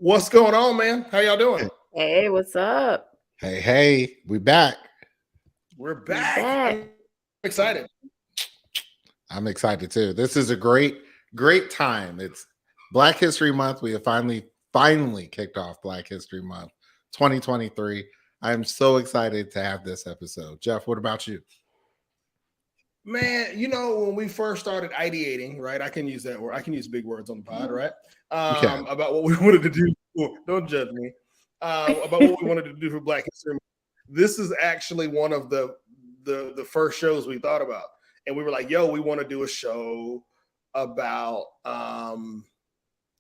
What's going on, man? How y'all doing? Hey, what's up? Hey, we back. We're We back. I'm back. excited. I'm excited too. This is a great time. It's Black History Month. We have finally kicked off Black History Month 2023. I'm so excited to have this episode. Jeff, what about you? Man, when we first started ideating, right? I can use that word. I can use big words on the pod, right? You can. About what we wanted to do. Don't judge me. About what we wanted to do for Black History Month. This is actually one of the first shows we thought about. And we were like, yo, we want to do a show about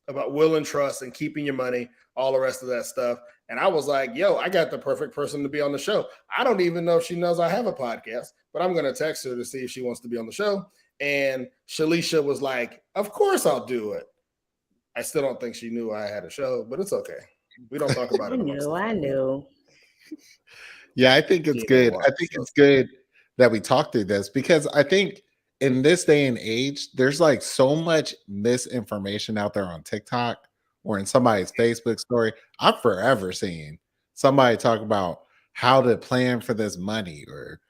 will and trust and keeping your money, all the rest of that stuff. And I was like, yo, I got the perfect person to be on the show. I don't even know if she knows I have a podcast, but I'm going to text her to see if she wants to be on the show. And Shalisha was like, of course I'll do it. I still don't think she knew I had a show, but it's okay. We don't talk about it. I knew. Yeah, I think it's good. I think it's good that we talk through this because I think in this day and age, there's like so much misinformation out there on TikTok or in somebody's Facebook story. I'm forever seeing somebody talk about how to plan for this money or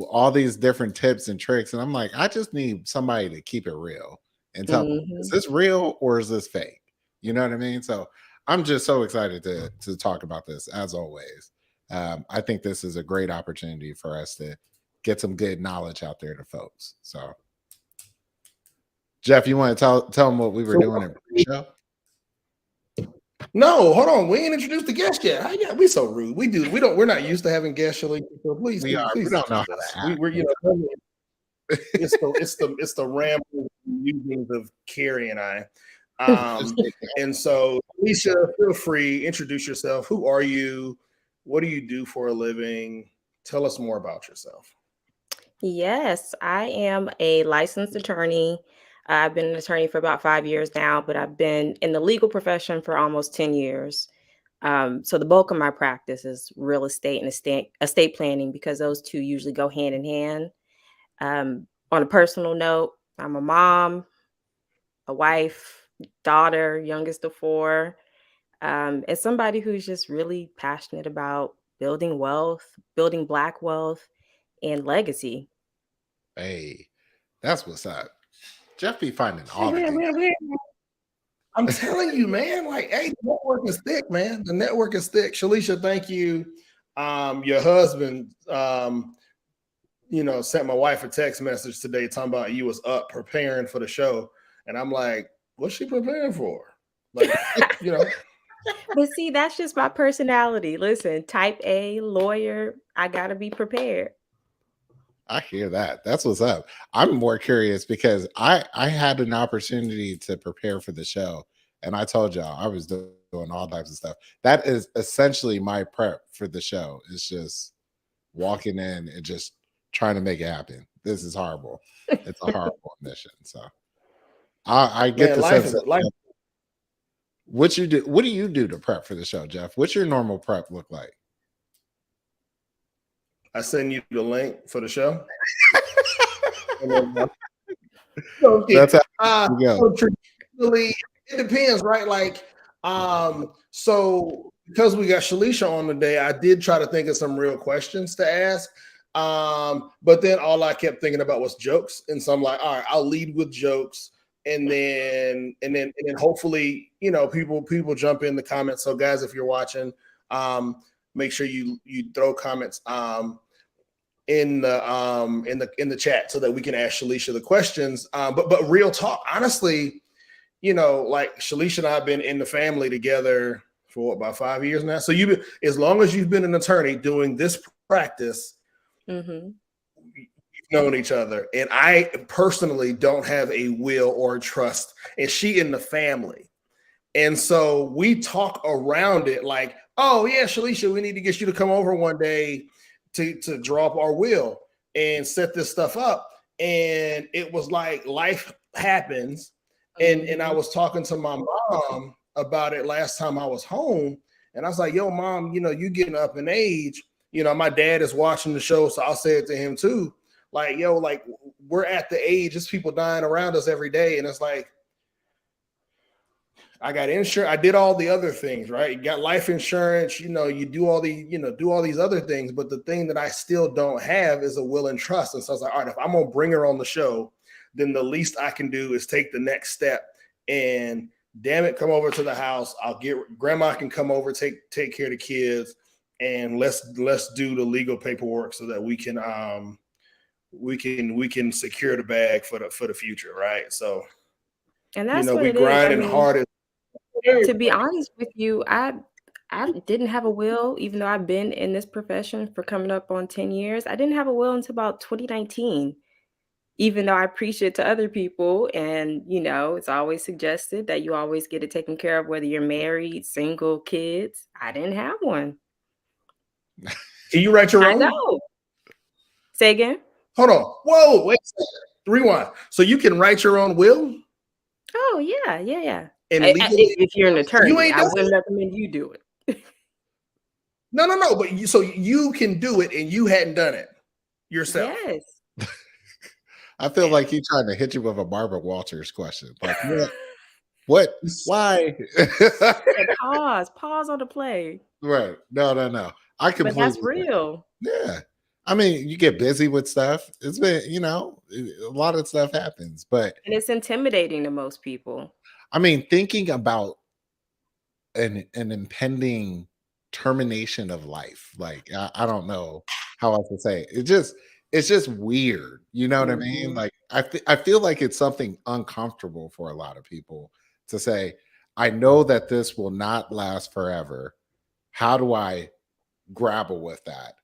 all these different tips and tricks. And I'm like, I just need somebody to keep it real and tell me, is this real or is this fake? You know what I mean? So I'm just so excited to talk about this as always. I think this is a great opportunity for us to get some good knowledge out there to folks. So, Jeff, you want to tell them what we were doing in the show? No, hold on. We ain't introduced the guest yet. Yeah, we so rude. We're not used to having guests. So please, we don't know how to act. It's the rambling musings of Carrie and I. And so, Alicia, feel free, introduce yourself. Who are you? What do you do for a living? Tell us more about yourself. Yes, I am a licensed attorney. I've been an attorney for about 5 years now, but I've been in the legal profession for almost 10 years. So the bulk of my practice is real estate and estate planning because those two usually go hand in hand. On a personal note, I'm a mom, a wife, daughter, youngest of four, and somebody who's just really passionate about building wealth, building Black wealth, and legacy. Hey, that's what's up. Jeff be finding all the things. I'm telling you, man. Like, hey, the network is thick, man. The network is thick. Shalisha, thank you. Your husband, sent my wife a text message today talking about you was up preparing for the show, and I'm like, what's she preparing for? Like, But see, that's just my personality. Listen, type A, lawyer, I gotta be prepared. I hear that. That's what's up. I'm more curious because I had an opportunity to prepare for the show, and I told y'all I was doing all types of stuff. That is essentially my prep for the show. It's just walking in and just trying to make it happen. This is horrible. It's a horrible mission. So I get the sense of life. What do you do to prep for the show, Jeff? What's your normal prep look like? I send you the link for the show. That's how you go. Traditionally, it depends, right? Like, so because we got Shalisha on today, I did try to think of some real questions to ask. But then all I kept thinking about was jokes. And so I'm like, all right, I'll lead with jokes. And then hopefully, people jump in the comments. So guys, if you're watching, make sure you throw comments in the chat so that we can ask Shalisha the questions. But real talk, honestly, like Shalisha and I have been in the family together for about 5 years now. So as long as you've been an attorney doing this practice, you've known each other. And I personally don't have a will or a trust, and she in the family. And so we talk around it like, oh yeah, Shalisha, we need to get you to come over one day to draw up our will and set this stuff up. And it was like life happens. And I was talking to my mom about it last time I was home. And I was like, yo, mom, you getting up in age. My dad is watching the show, so I'll say it to him too. Like, yo, like we're at the age, there's people dying around us every day. And it's like, I got insurance. I did all the other things, right? You got life insurance, you do all do all these other things. But the thing that I still don't have is a will and trust. And so I was like, all right, if I'm gonna bring her on the show, then the least I can do is take the next step and damn it, come over to the house. I'll get grandma can come over, take care of the kids, and let's do the legal paperwork so that we can secure the bag for the future, right? So And that's what we it is. I grinding mean, hard. to be honest with you, I didn't have a will, even though I've been in this profession for coming up on 10 years. I didn't have a will until about 2019. Even though I preach it to other people, and it's always suggested that you always get it taken care of, whether you're married, single, kids. I didn't have one. Can you write your own? I know. Say again? Hold on. Whoa, wait a second. Rewind. So you can write your own will? Oh, yeah. And if you're an attorney, you ain't I wouldn't recommend you do it. No. But you can do it, and you hadn't done it yourself. Yes. I feel like he's trying to hit you with a Barbara Walters question. Like, what? Why? Pause on the play. Right. No. I completely. But that's real. Yeah. I mean, you get busy with stuff. It's been, a lot of stuff happens, and it's intimidating to most people. I mean, thinking about an impending termination of life, like I don't know how else to say it. It's just weird. You know what I mean? Like I feel like it's something uncomfortable for a lot of people to say, I know that this will not last forever. How do I grapple with that?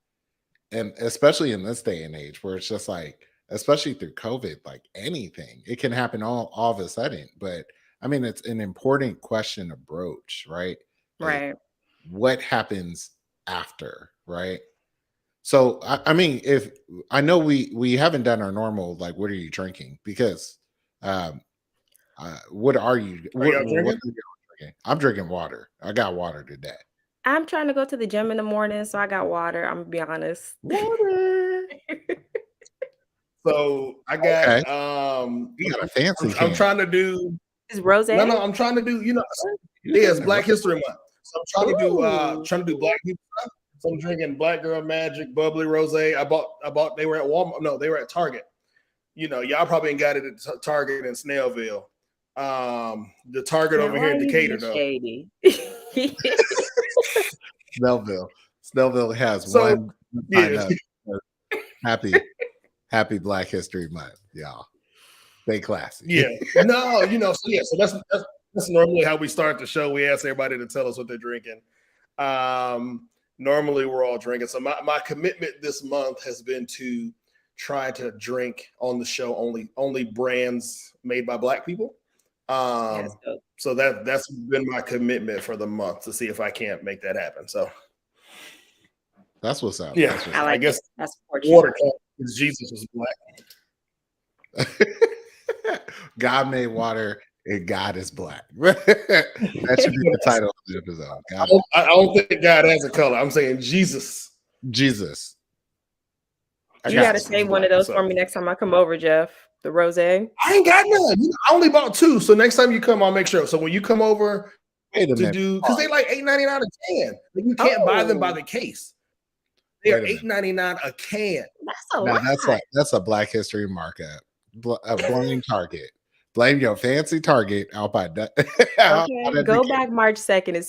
And especially in this day and age where it's just like, especially through COVID, like anything, it can happen all of a sudden. But I mean, it's an important question to broach, right? Right. What happens after, right? So, I mean, if I know we haven't done our normal, like, what are you drinking? Because what are you drinking? I'm drinking water. I got water today. I'm trying to go to the gym in the morning, so I got water. I'm gonna be honest. Water. So I got you got a fancy. I'm trying to do. Is rose? No, I'm trying to do. It's Black History Month, so I'm trying to do Black people stuff. So I'm drinking Black Girl Magic, bubbly rose. I bought. They were at Walmart. No, they were at Target. Y'all probably ain't got it at Target in Snellville. The Target over here in Decatur, though. Shady. Snellville has one. Yeah. Happy Black History Month, y'all. Stay classy. Yeah. No, so that's normally how we start the show. We ask everybody to tell us what they're drinking. Normally we're all drinking. So my commitment this month has been to try to drink on the show only brands made by Black people. So that's been my commitment for the month, to see if I can't make that happen. So that's what's up. Yeah, I guess that's water because Jesus was Black. God made water and God is Black. That should be the title of the episode. I don't think God has a color. I'm saying Jesus. You got to say one of those for me next time I come over, Jeff. The rose. I ain't got none. I only bought 2. So next time you come, I'll make sure. So when you come over to do, because they like $8.99 a can. Like you can't buy them by the case. They're $8.99 a can. That's a lot. That's a Black History markup. Blame Target. Blame your fancy Target out by that. Okay, go back March 2nd and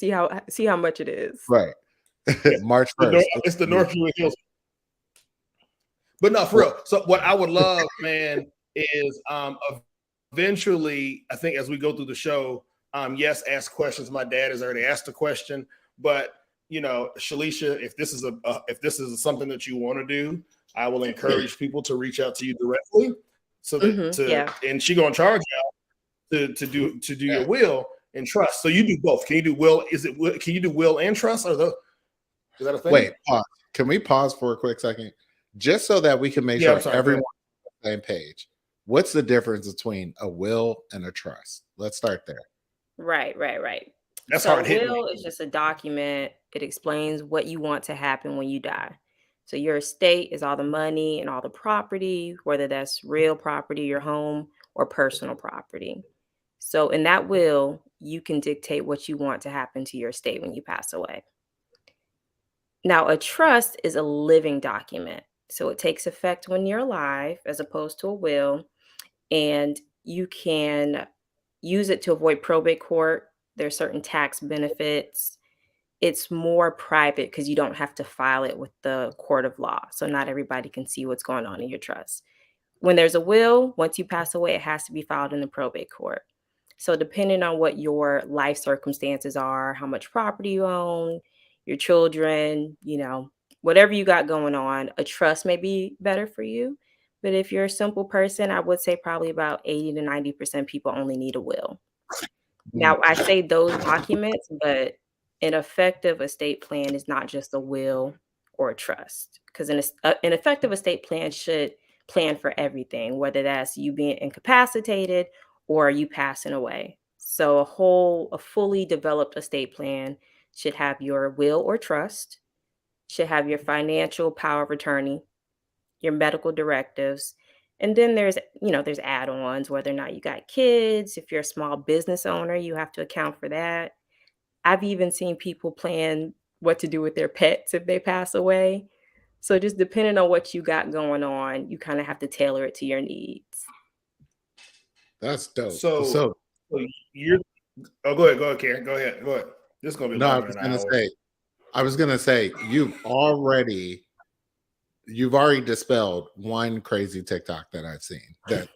see how much it is. Right. March 1st. It's the North Druid Hills. But no, for real. So what I would love, man, is eventually, I think as we go through the show, yes, ask questions. My dad has already asked a question, but Shalisha, if this is something that you want to do, I will encourage people to reach out to you directly. So that and she gonna charge you to do your will and trust. So you do both. Can you do will? Can you do will and trust? Is that a thing? Wait, pause. Can we pause for a quick second, just so that we can make sure everyone's on the same page? What's the difference between a will and a trust? Let's start there. Right. That's hard hitting. A will is just a document. It explains what you want to happen when you die. So your estate is all the money and all the property, whether that's real property, your home, or personal property. So in that will, you can dictate what you want to happen to your estate when you pass away. Now, a trust is a living document. So it takes effect when you're alive as opposed to a will, and you can use it to avoid probate court. There's certain tax benefits. It's more private because you don't have to file it with the court of law. So not everybody can see what's going on in your trust. When there's a will, once you pass away, it has to be filed in the probate court. So depending on what your life circumstances are, how much property you own, your children, whatever you got going on, a trust may be better for you. But if you're a simple person, I would say probably about 80 to 90% people only need a will. Now, I say those documents, but an effective estate plan is not just a will or a trust, because an effective estate plan should plan for everything, whether that's you being incapacitated or you passing away. So a fully developed estate plan should have your will or trust, should have your financial power of attorney, your medical directives. And then there's add-ons, whether or not you got kids. If you're a small business owner, you have to account for that. I've even seen people plan what to do with their pets if they pass away. So just depending on what you got going on, you kind of have to tailor it to your needs. That's dope. So you're go ahead, Karen. Go ahead. This is gonna be longer than an hour. I was gonna say you've already dispelled one crazy TikTok that I've seen. That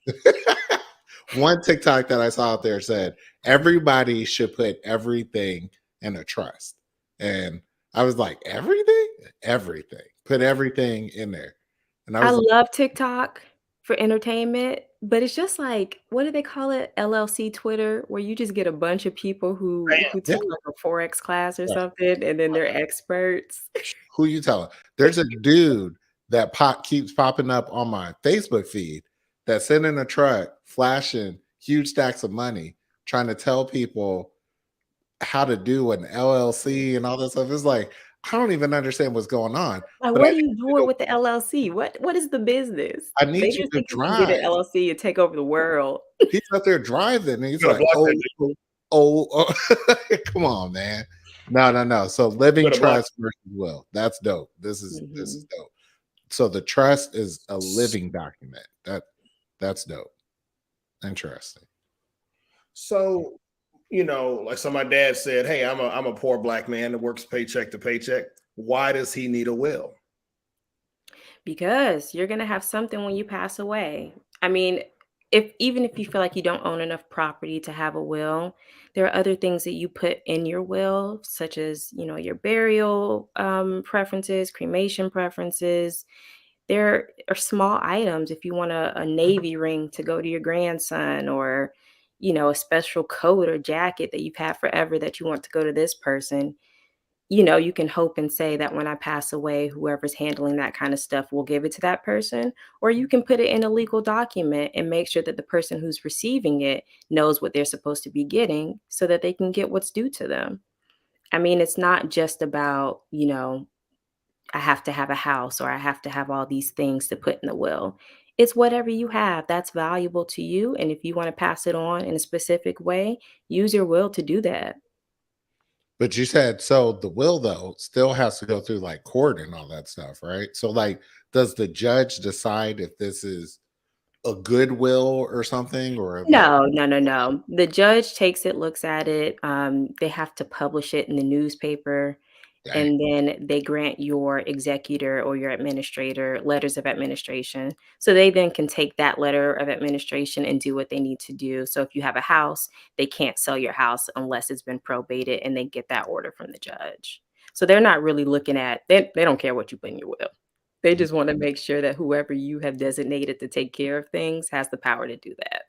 one TikTok that I saw out there said everybody should put everything in a trust. And I was like, everything? Everything. Put everything in there. And I love TikTok for entertainment, but it's just like, what do they call it? LLC Twitter, where you just get a bunch of people who took like a Forex class or something, and then they're experts. Who you telling? There's a dude that keeps popping up on my Facebook feed that's sitting in a truck flashing huge stacks of money, trying to tell people how to do an LLC and all this stuff. It's like, I don't even understand what's going on. Like, what are you doing with the LLC? What is the business? I need you to drive. Get an LLC and take over the world. He's out there driving, and he's like, oh, come on, man. No. So living trust versus will. That's dope. This is dope. So the trust is a living document. That's dope. Interesting. So, like my dad said, hey, I'm a poor Black man that works paycheck to paycheck. Why does he need a will? Because you're going to have something when you pass away. I mean, even if you feel like you don't own enough property to have a will, there are other things that you put in your will, such as, your burial preferences, cremation preferences. There are small items. If you want a Navy ring to go to your grandson, or, a special coat or jacket that you've had forever that you want to go to this person, you can hope and say that when I pass away, whoever's handling that kind of stuff will give it to that person. Or you can put it in a legal document and make sure that the person who's receiving it knows what they're supposed to be getting so that they can get what's due to them. I mean, it's not just about, I have to have a house or I have to have all these things to put in the will. It's whatever you have that's valuable to you. And if you want to pass it on in a specific way, use your will to do that. But you said, so the will, though, still has to go through like court and all that stuff, right? So like, does the judge decide if this is a good will or something? Or No. The judge takes it, looks at it. They have to publish it in the newspaper. And then they grant your executor or your administrator letters of administration. So they then can take that letter of administration and do what they need to do. So if you have a house, they can't sell your house unless it's been probated, and they get that order from the judge. So they're not really looking at, they don't care what you put in your will. They just want to make sure that whoever you have designated to take care of things has the power to do that.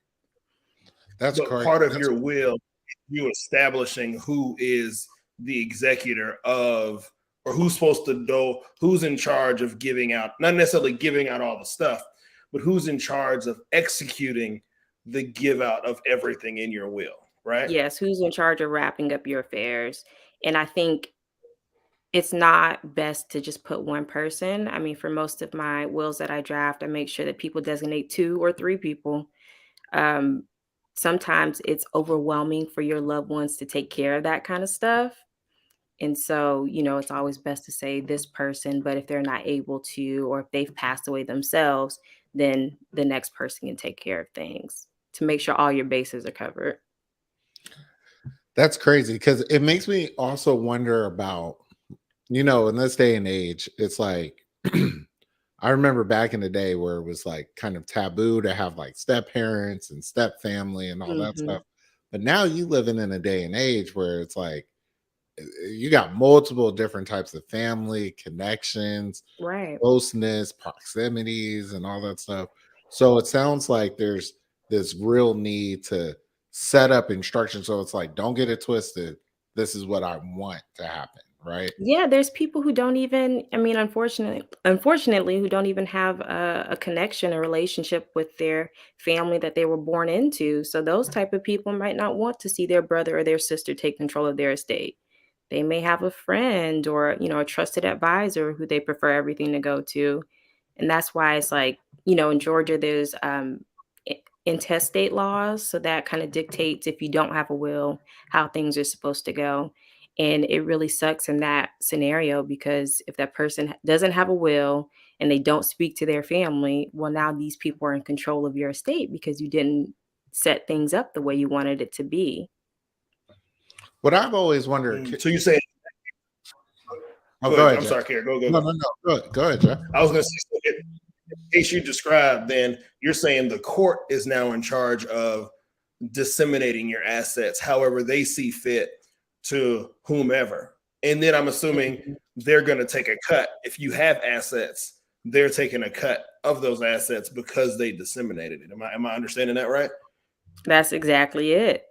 That's part of your will, you establishing who is the executor of, or who's supposed to do, who's in charge of giving out, not necessarily giving out all the stuff, but who's in charge of executing the give out of everything in your will, right? Yes, who's in charge of wrapping up your affairs. And I think it's not best to just put one person. I mean, for most of my wills that I draft, I make sure that people designate 2 or 3 people sometimes it's overwhelming for your loved ones to take care of that kind of stuff. And so, it's always best to say this person, but if they're not able to, or if they've passed away themselves, then the next person can take care of things to make sure all your bases are covered. That's crazy because it makes me also wonder about, in this day and age, it's like, I remember back in the day where it was like kind of taboo to have like step parents and step family and all that Hmm. stuff. But now you living in a day and age where it's like you got multiple different types of family connections, Right. closeness, proximities, and all that stuff. So it sounds like there's this real need to set up instructions. So it's like, don't get it twisted. This is what I want to happen, right? Yeah, there's people who don't even, I mean, unfortunately, who don't even have a connection, a relationship with their family that they were born into. So those type of people might not want to see their brother or their sister take control of their estate. They may have a friend or, a trusted advisor who they prefer everything to go to. And that's why it's like, in Georgia, there's intestate laws. So that kind of dictates, if you don't have a will, how things are supposed to go. And it really sucks in that scenario, because if that person doesn't have a will and they don't speak to their family, well, now these people are in control of your estate because you didn't set things up the way you wanted it to be. What I've always wondered. So you say, Oh, go ahead. ahead, I'm Jeff. sorry, Karen. Go. No. Go ahead, Jeff. I was going to say, so in case you described, then you're saying the court is now in charge of disseminating your assets however they see fit to whomever. And then I'm assuming they're going to take a cut. If you have assets, they're taking a cut of those assets because they disseminated it. Am I understanding that right? That's exactly it.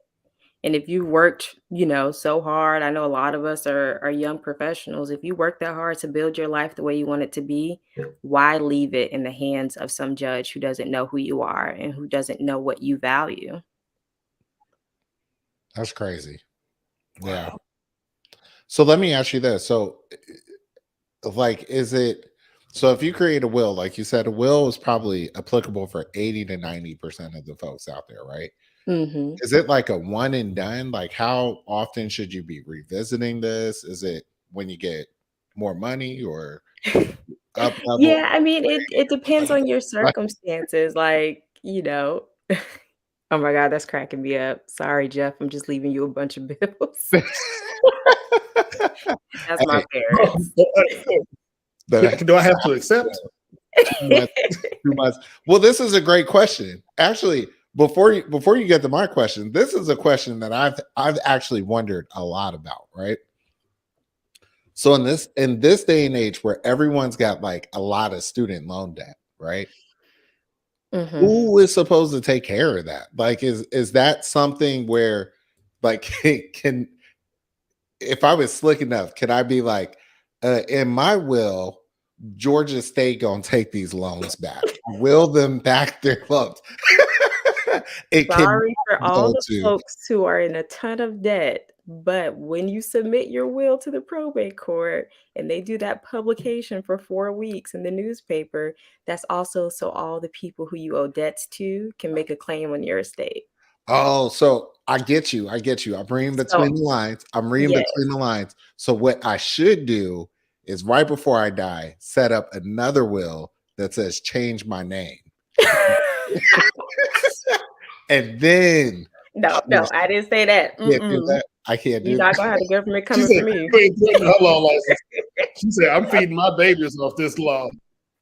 And if you worked, so hard, I know a lot of us are young professionals. If you work that hard to build your life the way you want it to be, why leave it in the hands of some judge who doesn't know who you are and who doesn't know what you value? That's crazy. Wow. Yeah. So let me ask you this. So, like, so if you create a will, like you said, a will is probably applicable for 80 to 90% of the folks out there, right? Hmm. Is it like a one and done? Like, how often should you be revisiting this? Is it when you get more money or up level? Yeah, I mean, it depends on your Like, circumstances. Like, oh my God, that's cracking me up. Sorry, Jeff. I'm just leaving you a bunch of bills. That's my hey, parents. Do I have to accept? too much. Well, this is a great question. Actually, before you get to my question, this is a question that I've actually wondered a lot about, right? So in this day and age where everyone's got like a lot of student loan debt, right? Hmm. Who is supposed to take care of that? Like, is that something where, like, can if I was slick enough, can I be like, in my will, Georgia State gonna take these loans back, will them back their loans? It can Sorry for all go the to. folks who are in a ton of debt, but when you submit your will to the probate court and they do that publication for 4 weeks in the newspaper, that's also so all the people who you owe debts to can make a claim on your estate. Oh, so I get you. I get you. I'm reading So, between the lines. I'm reading yes. between the lines. So what I should do is right before I die, set up another will that says change my name. And then No, I didn't say that. can't do Mm-mm. that. I can't You're do not that. gonna have the government She coming said, for me. "You ain't getting her law license." She said, "I'm feeding my babies off this law."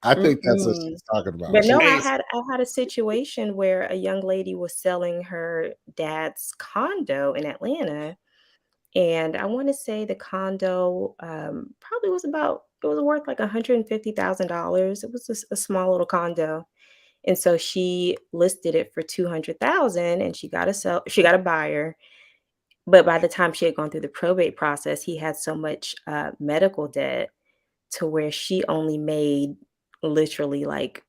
I think that's what Mm-mm. she's talking about. But no, Hey, I had a situation where a young lady was selling her dad's condo in Atlanta, and I want to say the condo probably it was worth like $150,000. It was a small little condo, and so she listed it for 200,000, and she got a buyer. But by the time she had gone through the probate process, he had so much medical debt to where she only made literally like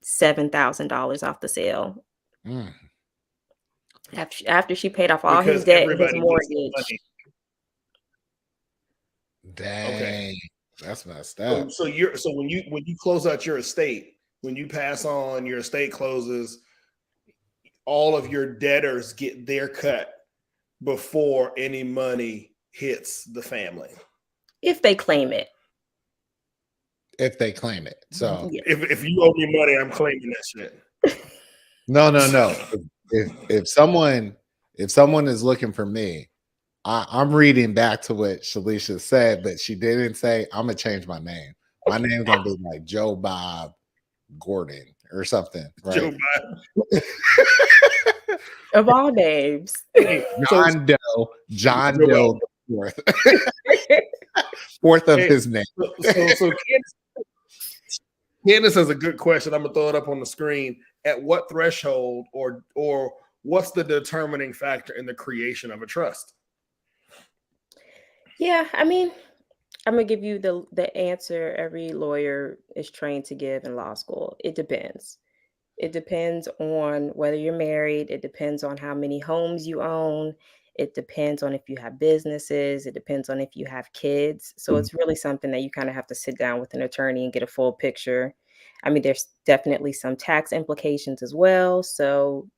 $7,000 off the sale Mm, after she paid off all his because debt and his everybody gets the mortgage. money. Okay. dang, that's messed up. So when you close out your estate, when you pass on, your estate closes. all of your debtors get their cut before any money hits the family. If they claim it. If they claim it. So if you owe me money, I'm claiming that shit. No. If someone is looking for me, I'm reading back to what Shalisha said, but she didn't say I'm gonna change my name. My name's gonna be like Joe Bob Gordon or something, right? Joe Bob. Of all names. John Doe fourth. Fourth of his name. So Candace has a good question. I'm gonna throw it up on the screen. At what threshold or what's the determining factor in the creation of a trust? Yeah, I mean, I'm gonna give you the answer every lawyer is trained to give in law school. It depends. It depends on whether you're married. It depends on how many homes you own. It depends on if you have businesses. It depends on if you have kids. So it's really something that you kind of have to sit down with an attorney and get a full picture. I mean, there's definitely some tax implications as well. So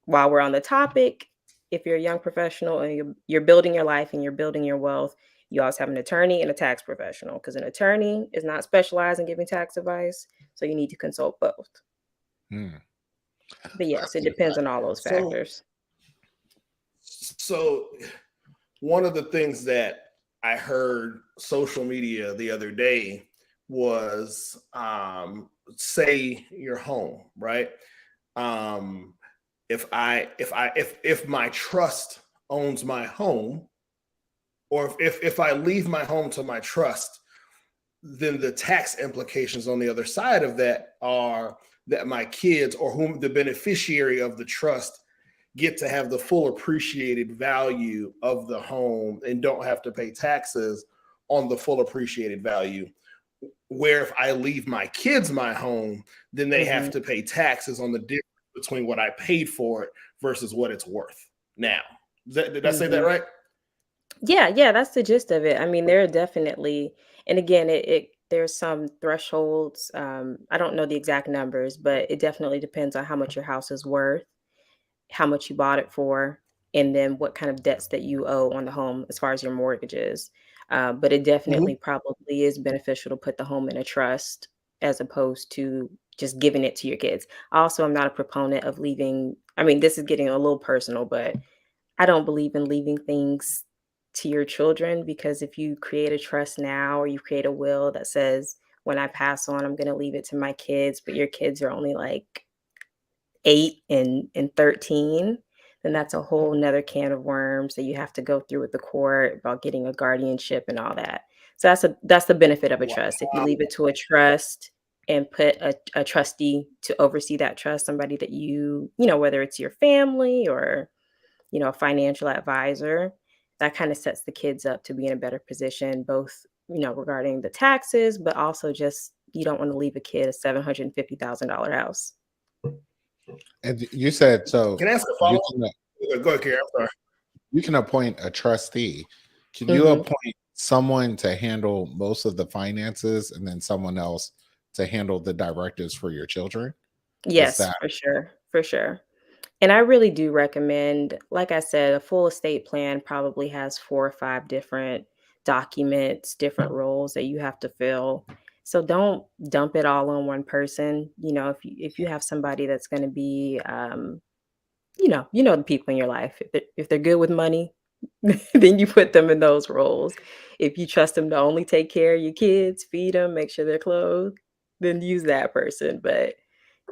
while we're on the topic, if you're a young professional and you're building your life and you're building your wealth, you also have an attorney and a tax professional, because an attorney is not specialized in giving tax advice. So you need to consult both. But yes, it depends on all those factors. So one of the things that I heard social media the other day was say your home, right? If my trust owns my home, or if I leave my home to my trust, then the tax implications on the other side of that are that my kids, or whom the beneficiary of the trust, get to have the full appreciated value of the home and don't have to pay taxes on the full appreciated value. Where if I leave my kids my home, then they have to pay taxes on the difference between what I paid for it versus what it's worth now. Did I say that right? Yeah, that's the gist of it. I mean, there are definitely, and again, there's some thresholds. I don't know the exact numbers, but it definitely depends on how much your house is worth, how much you bought it for, and then what kind of debts that you owe on the home as far as your mortgages. But it definitely probably is beneficial to put the home in a trust as opposed to just giving it to your kids. Also, I'm not a proponent of leaving. I mean, this is getting a little personal, but I don't believe in leaving things to your children, because if you create a trust now, or you create a will that says when I pass on, I'm going to leave it to my kids, but your kids are only like 8 and 13, then that's a whole nother can of worms that you have to go through with the court about getting a guardianship and all that. So that's the benefit of a trust. If you leave it to a trust and put a trustee to oversee that trust, somebody that you know, whether it's your family or, you know, a financial advisor, that kind of sets the kids up to be in a better position, both, you know, regarding the taxes, but also just, you don't want to leave a kid a $750,000 house. And you said, so can I ask a follow-up? Go ahead, Karen. I'm sorry. You can appoint a trustee. Can you appoint someone to handle most of the finances and then someone else to handle the directives for your children? Yes, for sure. And I really do recommend, like I said, a full estate plan probably has 4 or 5 different documents, different roles that you have to fill. So don't dump it all on one person. You know, if you have somebody that's going to be, you know the people in your life. If they're good with money, then you put them in those roles. If you trust them to only take care of your kids, feed them, make sure they're clothed, then use that person. But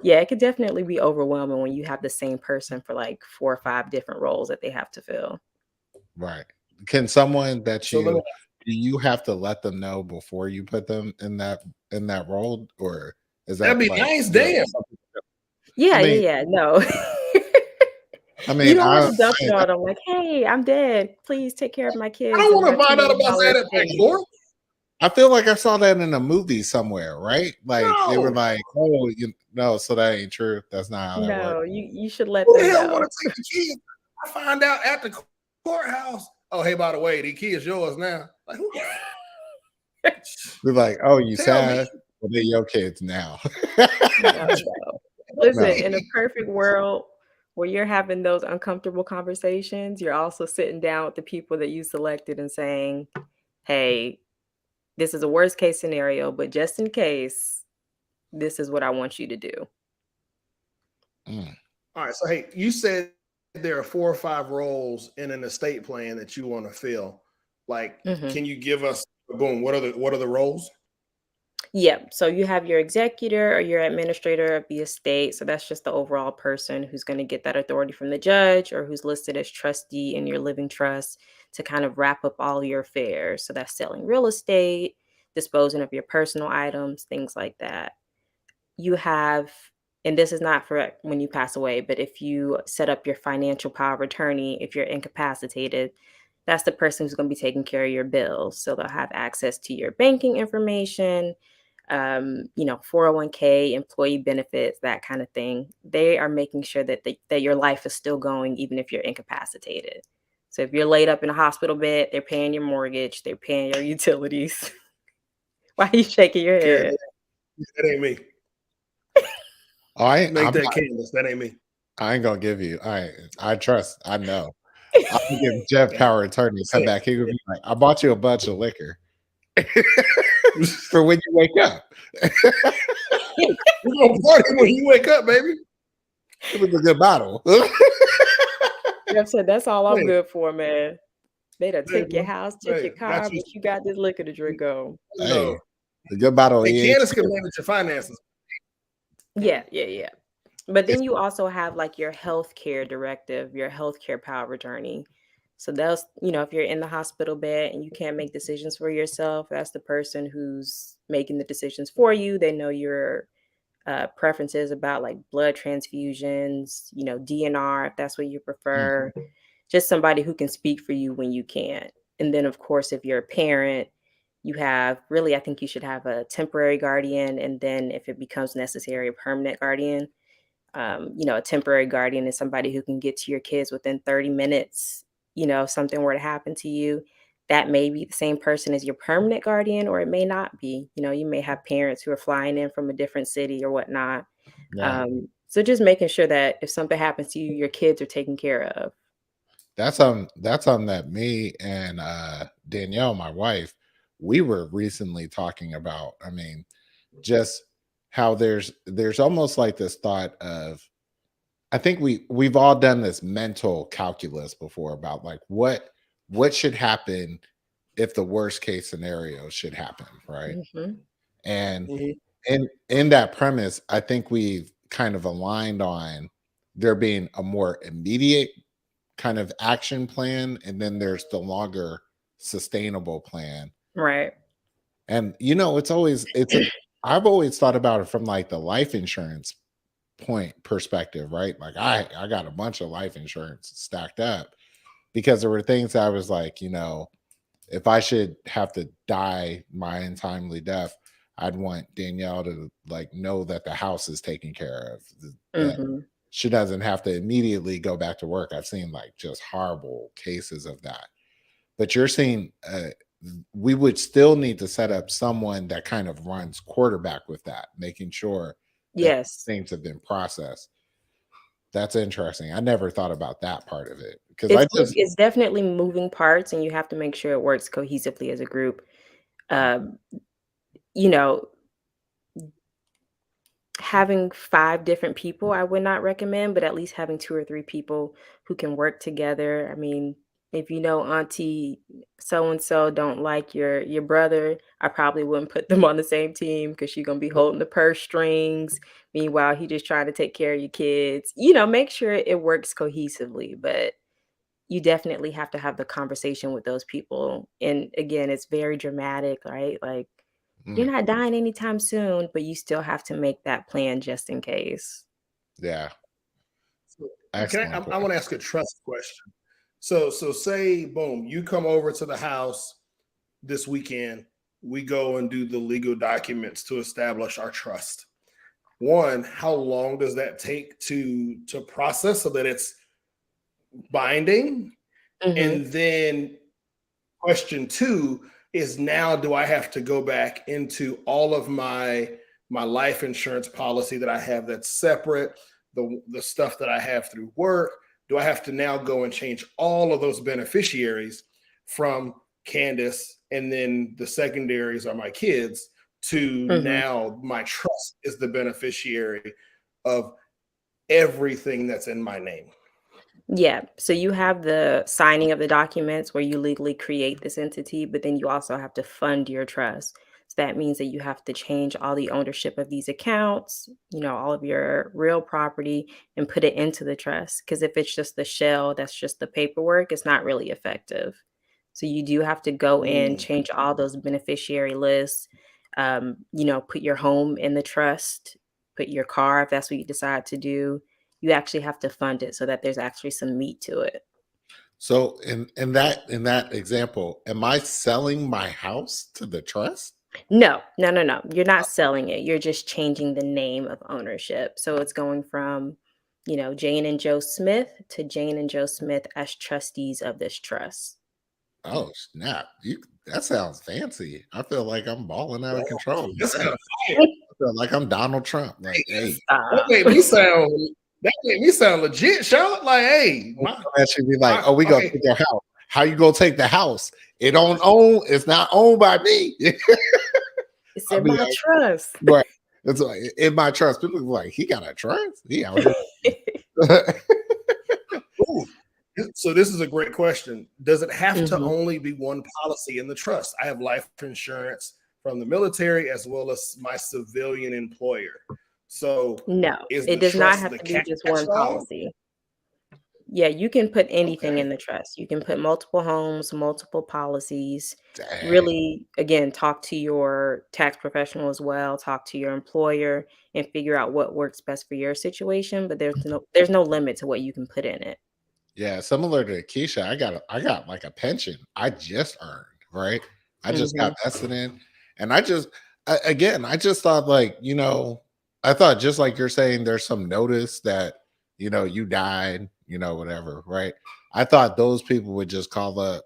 yeah, it could definitely be overwhelming when you have the same person for like 4 or 5 different roles that they have to fill. Right. Can someone that do you have to let them know before you put them in that role, or is that that'd be like, nice? Damn. Yeah. No. I mean, you don't have to dump it on them like, hey, I'm dead. Please take care of my kids. I don't want to find out about that at my door. I feel like I saw that in a movie somewhere, right? Like they were like, "Oh, so that ain't true. That's not how that works." No, you should let Who them the hell know. want to take the kids? I find out at the courthouse. Oh, hey, by the way, the kid's yours now. Like, who? We're like, "Oh, you sad? Well, they're your kids now." No. Listen, in a perfect world, Where you're having those uncomfortable conversations, you're also sitting down with the people that you selected and saying, "Hey, this is a worst case scenario, but just in case, this is what I want you to do." Mm. All right. So, hey, you said there are 4 or 5 roles in an estate plan that you want to fill. Like, Mhm. can you give us boom? What are the roles? Yeah, so you have your executor or your administrator of the estate. So that's just the overall person who's going to get that authority from the judge or who's listed as trustee in your living trust to kind of wrap up all your affairs. So that's selling real estate, disposing of your personal items, things like that. You have, and this is not for when you pass away, but if you set up your financial power of attorney, if you're incapacitated, that's the person who's going to be taking care of your bills. So they'll have access to your banking information, 401k, employee benefits, that kind of thing. They are making sure that that your life is still going even if you're incapacitated. So if you're laid up in a hospital bed, they're paying your mortgage, they're paying your utilities. Why are you shaking your Karen, head? that ain't me. Oh, Make that canvas. That ain't me. I ain't gonna give you. I trust. I know. I'm gonna give Jeff power of attorney and come back. He would be like, "I bought you a bunch of liquor for when you wake up." We're gonna party when you wake up, baby. It was a good bottle. Jeff said, "That's all I'm Hey. good for, man. They done Hey, took your bro. house, took Hey, your car, but you got this liquor to drink on." Hey, a good bottle. Hey, Of Candace can EHQ. manage your finances. Yeah. But then you also have like your healthcare directive, your healthcare power of attorney. So that's, if you're in the hospital bed and you can't make decisions for yourself, that's the person who's making the decisions for you. They know your preferences about like blood transfusions, DNR, if that's what you prefer. Just somebody who can speak for you when you can't. And then, of course, if you're a parent, you have really, I think you should have a temporary guardian. And then, if it becomes necessary, a permanent guardian. A temporary guardian is somebody who can get to your kids within 30 minutes. If something were to happen to you, that may be the same person as your permanent guardian, or it may not be. You may have parents who are flying in from a different city or whatnot. Yeah. So just making sure that if something happens to you, your kids are taken care of. That's something that me and Danielle, my wife, we were recently talking about. I mean, just how there's almost like this thought of, I think we've all done this mental calculus before about like what should happen if the worst case scenario should happen, right? Mhm. And Mhm. in that premise, I think we've kind of aligned on there being a more immediate kind of action plan, and then there's the longer sustainable plan. Right. And I've always thought about it from like the life insurance point perspective, right? Like I got a bunch of life insurance stacked up because there were things I was like, if I should have to die my untimely death, I'd want Danielle to like know that the house is taken care of, that Mhm. she doesn't have to immediately go back to work. I've seen like just horrible cases of that. But you're seeing we would still need to set up someone that kind of runs quarterback with that, making sure that Yes. things have been processed. That's interesting. I never thought about that part of it because It's definitely moving parts, and you have to make sure it works cohesively as a group. Um, you know, Having 5 different people, I would not recommend, but at least having 2 or 3 people who can work together. I mean, if auntie so and so don't like your brother, I probably wouldn't put them on the same team because she's gonna be holding the purse strings. Meanwhile, he just trying to take care of your kids. Make sure it works cohesively, but you definitely have to have the conversation with those people. And again, it's very dramatic, right? Like, you're mm, not dying anytime soon, but you still have to make that plan just in case. yeah, So, excellent I point. want to ask a trust question. So say, boom, you come over to the house this weekend. We go and do the legal documents to establish our trust. One, how long does that take to process so that it's binding? Mhm. And then question 2 is, now do I have to go back into all of my life insurance policy that I have that's separate? the stuff that I have through work? Do I have to now go and change all of those beneficiaries from Candace, and then the secondaries are my kids, to now my trust is the beneficiary of everything that's in my name? Yeah. So you have the signing of the documents where you legally create this entity, but then you also have to fund your trust. So that means that you have to change all the ownership of these accounts, all of your real property, and put it into the trust. Because if it's just the shell, that's just the paperwork, it's not really effective. So you do have to go in, change all those beneficiary lists, put your home in the trust, put your car if that's what you decide to do. You actually have to fund it so that there's actually some meat to it. So in that example, am I selling my house to the trust? No. You're not selling it. You're just changing the name of ownership. So it's going from, Jane and Joe Smith to Jane and Joe Smith as trustees of this trust. Oh snap! That sounds fancy. I feel like I'm balling out of control. That's kind of I feel like I'm Donald Trump. Like, hey, that made me sound legit, Charlotte. Like, hey, that should be like, oh, we gonna take your house. How you gonna take the house? It's not owned by me. It's in my trust. Right. It's like in my trust. People are like, he got a trust? He out here. Ooh. So this is a great question. Does it have to only be one policy in the trust? I have life insurance from the military as well as my civilian employer. So no, it does not have to be just one policy. Yeah, you can put anything in the trust. You can put multiple homes, multiple policies. Dang. Really, again, talk to your tax professional as well, talk to your employer, and figure out what works best for your situation. But there's no limit to what you can put in it. Yeah, similar to Keisha, I got like a pension I just earned, right? I just got vested in, and I just thought like, I thought just like you're saying, there's some notice that you died, whatever, right? I thought those people would just call up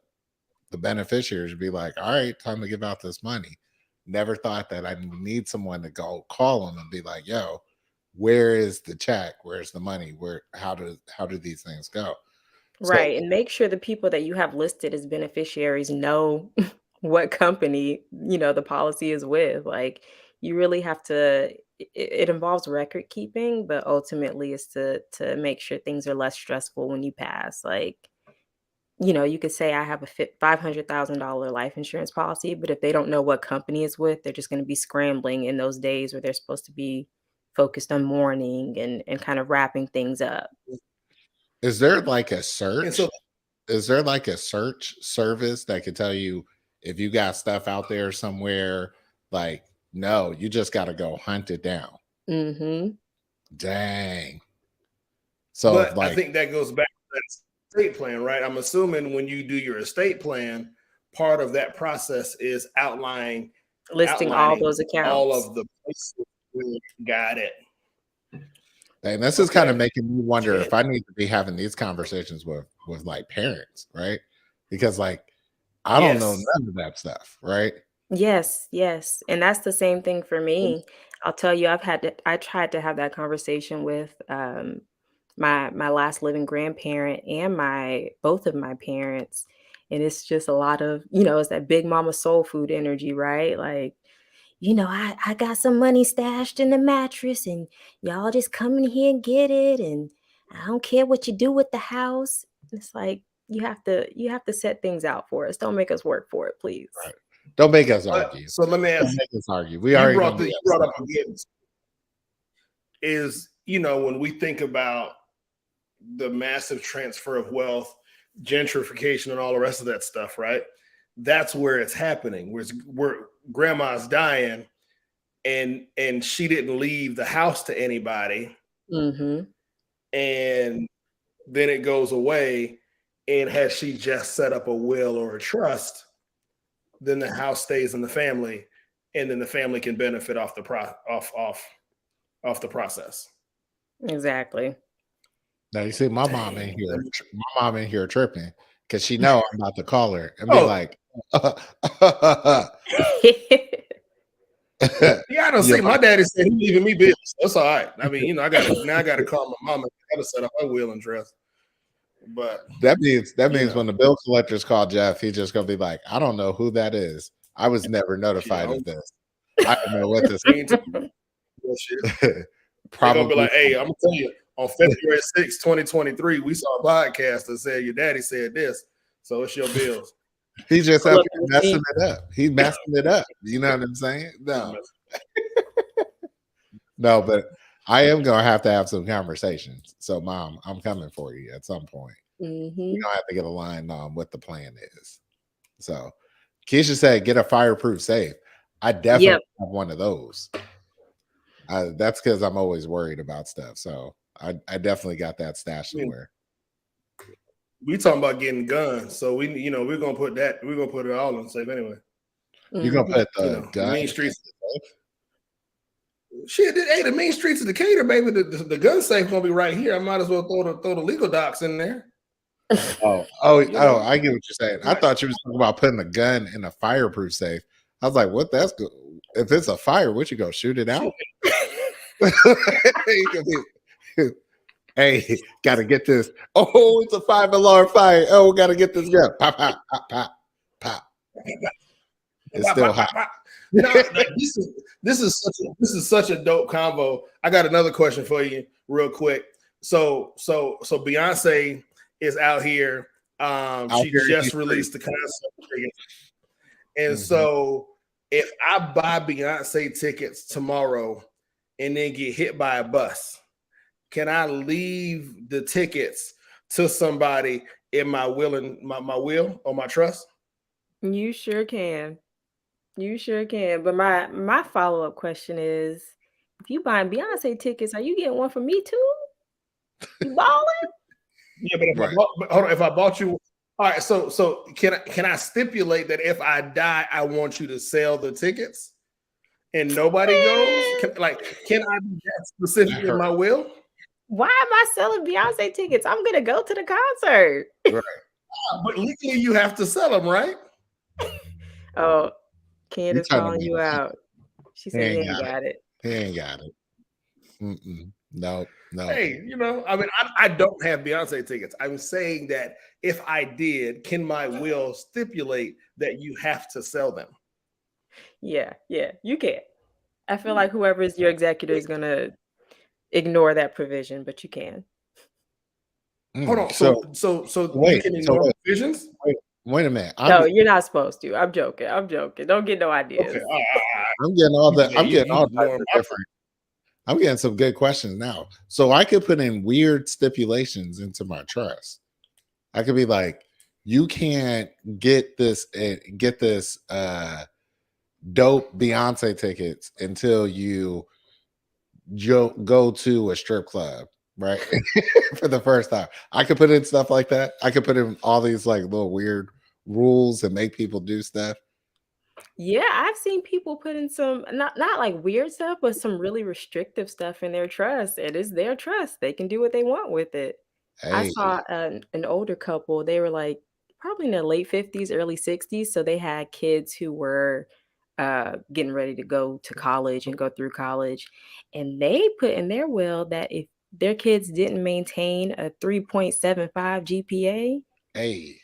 the beneficiaries and be like, all right, time to give out this money. Never thought that I need someone to go call them and be like, yo, where is the check? Where's the money? How do these things go? Right. And make sure the people that you have listed as beneficiaries know what company, the policy is with. Like, you really have to, it involves record keeping, but ultimately is to make sure things are less stressful when you pass. Like, you could say I have a $500,000 life insurance policy, but if they don't know what company it's with, they're just going to be scrambling in those days where they're supposed to be focused on mourning and kind of wrapping things up. Is there like a search? Is there like a search service that could tell you if you got stuff out there somewhere? Like, no, you just got to go hunt it down. Dang. So, but I think that goes back to that estate plan, right? I'm assuming when you do your estate plan, part of that process is listing all those accounts, all of the places where you got it. And this is kind of making me wonder if I need to be having these conversations with like parents, right? Because like I don't know none of that stuff, right? Yes. And that's the same thing for me. I'll tell you, I tried to have that conversation with my last living grandparent and both of my parents. And it's just a lot of, it's that big mama soul food energy, right? Like, I got some money stashed in the mattress and y'all just come in here and get it. And I don't care what you do with the house. It's like, you have to set things out for us. Don't make us work for it, please. Right. Don't make us argue. So let me ask you. Don't make us argue. We already brought up again is, when we think about the massive transfer of wealth, gentrification, and all the rest of that stuff, right? That's where it's happening. Where grandma's dying, and she didn't leave the house to anybody, and then it goes away. And has she just set up a will or a trust, then the house stays in the family, and then the family can benefit off the process. Exactly. Now you see my mom in here. My mom in here tripping because she know I'm about to call her and be like, Yeah, I don't see. My daddy said he leaving me bills. That's all right. I mean, I got to call my mama. I got to set up my will and dress. But that means when the bill collectors call Jeff, he's just gonna be like, I don't know who that is. I was never notified of this. I don't know what this means. Probably gonna be like, hey, I'm gonna tell you, on February 6, 2023, we saw a podcast that said your daddy said this, so it's your bills. He just up here messing it up. He's messing it up. You know what I'm saying? No. No, but I am gonna have to have some conversations. So, Mom, I'm coming for you at some point. You don't have to get a line on what the plan is. So, Keisha said, "Get a fireproof safe." I definitely have one of those. That's because I'm always worried about stuff. So, I definitely got that stashed somewhere. We talking about getting guns, so we're gonna put it all in the safe anyway. You're gonna put the gun main streets. Shit, hey, the main streets of Decatur, baby. The gun safe gonna be right here. I might as well throw the legal docs in there. I get what you're saying. I thought you was talking about putting a gun in a fireproof safe. I was like, what? That's good. If it's a fire, what you go shoot it out? Hey, gotta get this. Oh, it's a 5-alarm fire. Oh, gotta get this gun. Pop, pop, pop, pop, pop. It's still hot. No, this is such a dope convo. I got another question for you, real quick. So Beyonce is out here. She just released the concert, and so if I buy Beyonce tickets tomorrow and then get hit by a bus, can I leave the tickets to somebody in my will and my will or my trust? You sure can. You sure can. But my follow-up question is, if you buying Beyonce tickets, are you getting one for me too? You balling? Yeah, but hold on, if I bought you, all right. So can I stipulate that if I die, I want you to sell the tickets and nobody goes? Can I be that specific in my will? Why am I selling Beyonce tickets? I'm gonna go to the concert. Right. But legally, you have to sell them, right? Oh, Candace calling you out. She said he ain't got it. He ain't got it. No. Hey, I don't have Beyonce tickets. I'm saying that if I did, can my will stipulate that you have to sell them? Yeah, you can. I feel like whoever is your executor is gonna ignore that provision, but you can. Hold on. So you can ignore provisions? Wait a minute. No, you're not supposed to. I'm joking. Don't get no ideas. Okay. I'm getting all the different. I'm getting some good questions now. So I could put in weird stipulations into my trust. I could be like, you can't get this dope Beyonce tickets until you go to a strip club, right? For the first time. I could put in stuff like that. I could put in all these like little weird rules and make people do stuff. Yeah, I've seen people put in some not like weird stuff, but some really restrictive stuff in their trust. It is their trust. They can do what they want with it. Hey. I saw an older couple. They were like probably in their late 50s, early 60s. So they had kids who were getting ready to go to college and go through college. And they put in their will that if their kids didn't maintain a 3.75 GPA. Hey.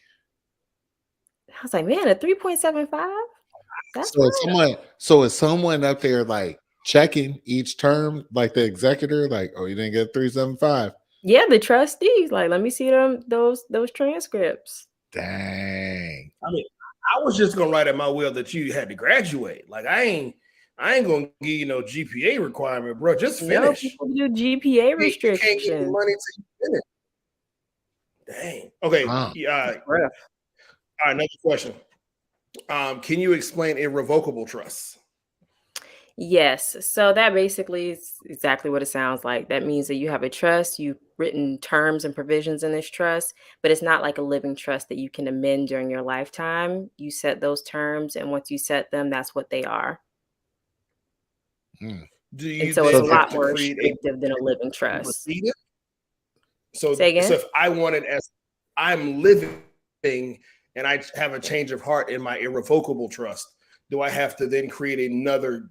I was like, man, a 3.75? So is someone up there like checking each term, like the executor, like, oh, you didn't get 3.75? Yeah, the trustees, like, let me see those transcripts. Dang. I mean, I was just gonna write in my will that you had to graduate. Like, I ain't gonna give you no GPA requirement, bro. Just finish. No, people do GPA restrictions. You can't get the money till you finish. Dang. Okay. All right. Another question. Can you explain irrevocable trusts? Yes. So that basically is exactly what it sounds like. That means that you have a trust, you've written terms and provisions in this trust, but it's not like a living trust that you can amend during your lifetime. You set those terms, and once you set them, that's what they are. And so it's a lot more restrictive than a living trust. So if I wanted, as I'm living and I have a change of heart in my irrevocable trust, do I have to then create another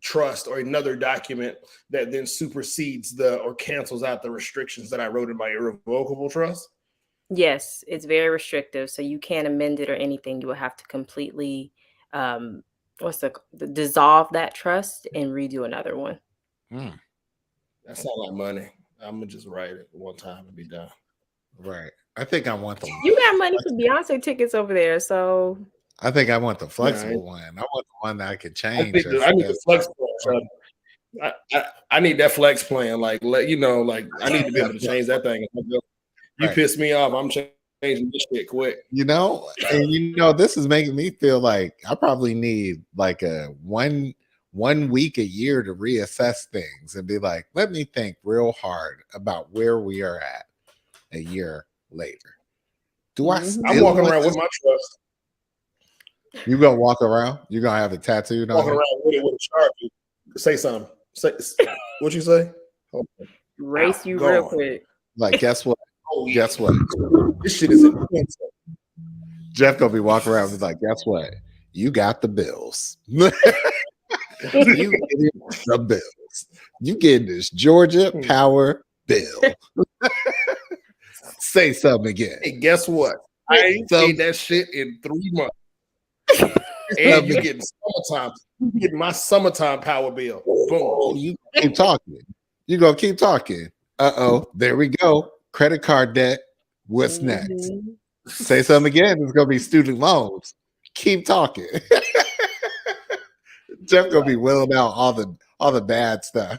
trust or another document that then supersedes or cancels out the restrictions that I wrote in my irrevocable trust? Yes, it's very restrictive, so you can't amend it or anything. You will have to completely, dissolve that trust and redo another one. Mm, That sounds like money. I'm gonna just write it one time and be done. right. I think I want the You got money for Beyonce tickets over there, so flexible one. I want the one that I could I change. I need the flex plan. I need that flex plan. Like I need to be able to change that thing. You Right. piss me off, I'm changing this shit quick. This is making me feel like I probably need like a one week a year to reassess things and be like, let me think real hard about where we are at a year later. Do I Mhm. I'm walking around with my trust. You gonna walk around? You gonna have it tattooed on Walking you? around with it with a Sharpie. Say something. Say what you say? race you Go real on. quick. Like, guess what? Oh, yeah. Guess what? This shit is intense. Jeff gonna be walking around with like, guess what? You got the bills. You getting the bills. You getting this Georgia Power bill. Say something again. Hey, guess what? I ain't paid that shit in 3 months. And you getting summertime. You getting my summertime power bill. Boom. You keep talking. You gonna keep talking. There we go. Credit card debt. What's next? Mhm. Say something again. It's gonna be student loans. Keep talking. Jeff gonna be willing out all the bad stuff.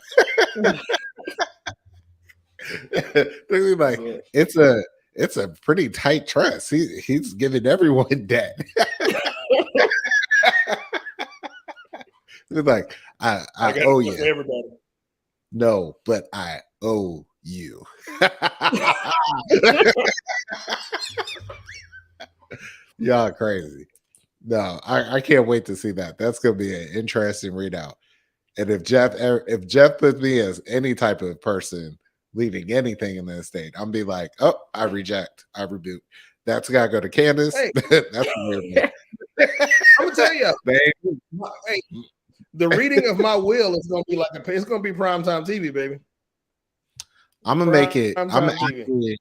They're gonna be like, it's a pretty tight trust. He's giving everyone debt. They're like, I owe you. Everybody. No, but I owe you. Y'all are crazy. No, I can't wait to see that. That's gonna be an interesting readout. And if Jeff puts me as any type of person leading anything in the estate, I'm be like, oh, I reject, I reboot. That's gotta go to Candace. Hey. That's weird. I'm gonna tell you, the reading of my will is gonna be it's gonna be primetime TV, baby. I'm gonna make it. Primetime TV.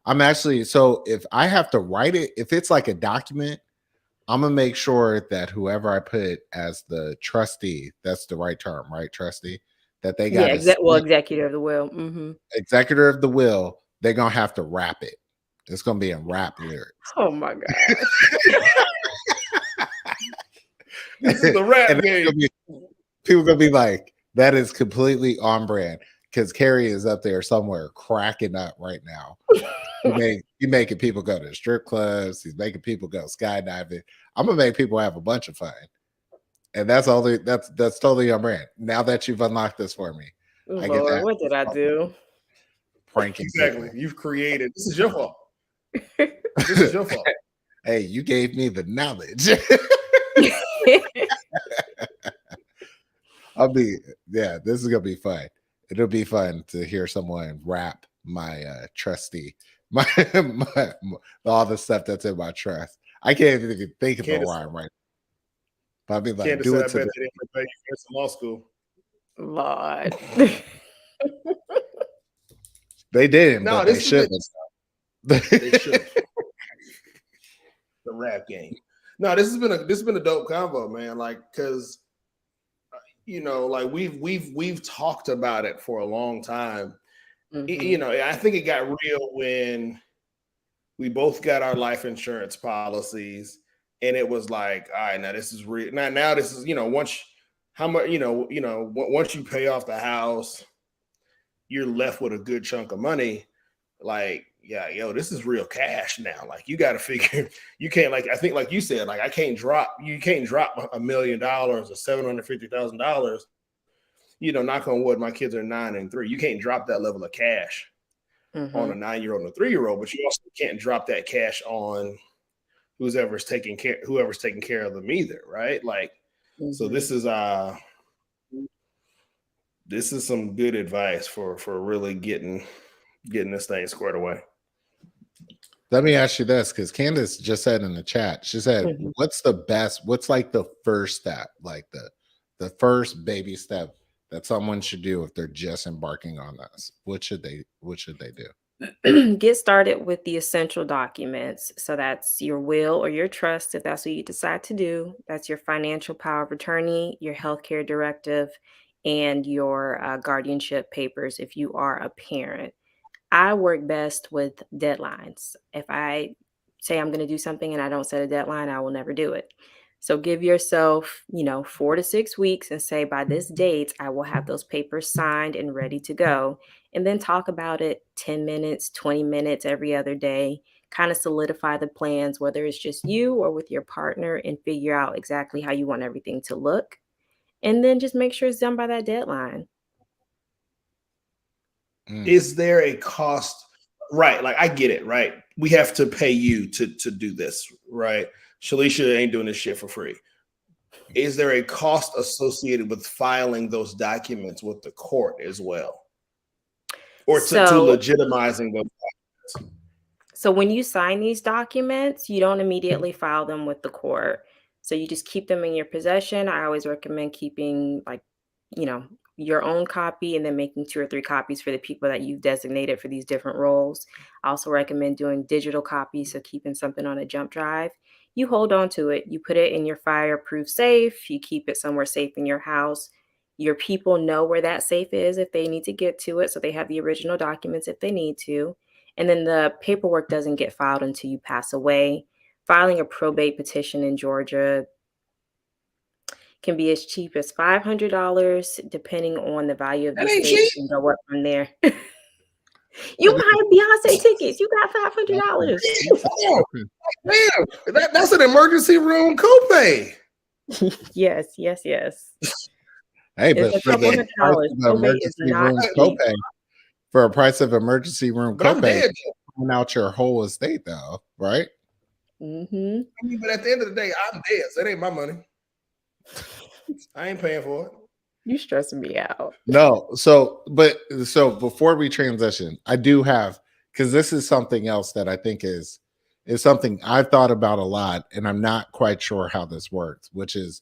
I'm actually. So if I have to write it, if it's like a document, I'm gonna make sure that whoever I put as the trustee, that's the right term, right? Trustee, that they got. Executor of the will. Mm-hmm. Executor of the will. They're gonna have to rap it. It's gonna be in rap lyrics. Oh my god. This is the rap game. People gonna be like, that is completely on brand. Because Carrie is up there somewhere cracking up right now. He's making people go to strip clubs. He's making people go skydiving. I'm gonna make people have a bunch of fun, and that's totally on brand. Now that you've unlocked this for me, I get that. What did I do? Pranking. Exactly. People. You've created. This is your fault. This is your fault. Hey, you gave me the knowledge. This is gonna be fun. It'll be fun to hear someone rap my trustee, my all the stuff that's in my trust. I can't even think of a rhyme right now. But I'll be like, Candace do said, it I to bet the they didn't pay you for law school. Lord. They didn't, No, but they should. They should. The rap game. No, this has been a dope convo, man. Like, because like we've talked about it for a long time. Mm-hmm. I think it got real when we both got our life insurance policies, and it was like, all right, now this is real. Now this is once once you pay off the house, you're left with a good chunk of money. Like, yeah, this is real cash now. Like, you got to figure, you can't, like, I think, like you said, like, you can't drop $1 million or $750,000. Knock on wood, my kids are 9 and 3. You can't drop that level of cash on a 9-year-old and a 3-year-old, but you also can't drop that cash on whoever's taking care of them either, right? Like, so this is some good advice for really getting this thing squared away. Let me ask you this, because Candace just said in the chat, she said, what's like the first step, like the first baby step that someone should do if they're just embarking on this? What should they do? Get started with the essential documents. So that's your will or your trust, if that's what you decide to do. That's your financial power of attorney, your healthcare directive, and your guardianship papers if you are a parent. I work best with deadlines. If I say I'm going to do something and I don't set a deadline, I will never do it. So give yourself, 4 to 6 weeks and say by this date, I will have those papers signed and ready to go. And then talk about it 10 minutes, 20 minutes every other day. Kind of solidify the plans, whether it's just you or with your partner, and figure out exactly how you want everything to look. And then just make sure it's done by that deadline. Is there a cost? Right. Like I get it. Right. We have to pay you to do this. Right. Shalisha ain't doing this shit for free. Is there a cost associated with filing those documents with the court as well? Or to legitimizing those documents? So when you sign these documents, you don't immediately file them with the court. So you just keep them in your possession. I always recommend keeping your own copy and then making 2 or 3 copies for the people that you've designated for these different roles. I also recommend doing digital copies, so keeping something on a jump drive. You hold on to it. You put it in your fireproof safe. You keep it somewhere safe in your house. Your people know where that safe is if they need to get to it, so they have the original documents if they need to. And then the paperwork doesn't get filed until you pass away. Filing a probate petition in Georgia can be as cheap as $500, depending on the value of the estate, and go up from there. You buy Beyonce tickets. You got $500. Damn, that's an emergency room copay. Yes. Hey, It's but for the $200. emergency room copay, for a price of emergency room copay, coming out your whole estate, though, right? Mm-hmm. I mean, but at the end of the day, I'm dead. So that ain't my money. I ain't paying for it. You stressing me out. No, so before we transition, I do have, because this is something else that I think is something I've thought about a lot, and I'm not quite sure how this works, which is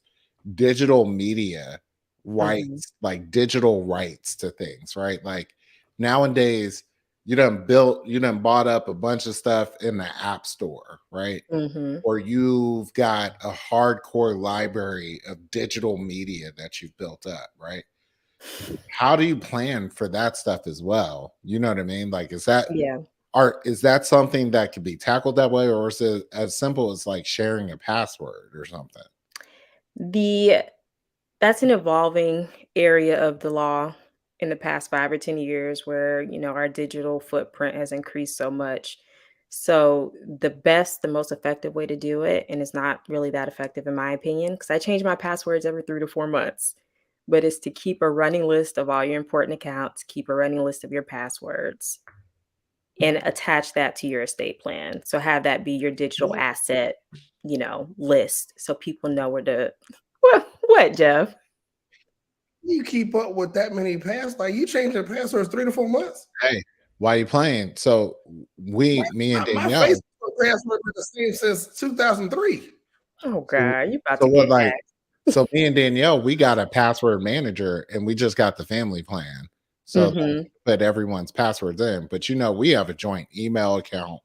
digital media rights, like digital rights to things, right? Like nowadays, you done bought up a bunch of stuff in the app store, right? Or you've got a hardcore library of digital media that you've built up, right? How do you plan for that stuff as well? You know what I mean? Like, is that something that could be tackled that way, or is it as simple as like sharing a password or something? That's an evolving area of the law in the past 5 or 10 years, where our digital footprint has increased so much. So the most effective way to do it, and it's not really that effective in my opinion, because I change my passwords every 3 to 4 months, but it's to keep a running list of all your important accounts, keep a running list of your passwords, and attach that to your estate plan. So have that be your digital asset, list, so people know where to. What, Jeff? You keep up with that many passwords? Like, you change your passwords 3 to 4 months? Hey, why are you playing? So me and Danielle, my Facebook password is the same since 2003. Oh God, you about to get back. So me and Danielle, we got a password manager, and we just got the family plan. So put everyone's passwords in. But we have a joint email account.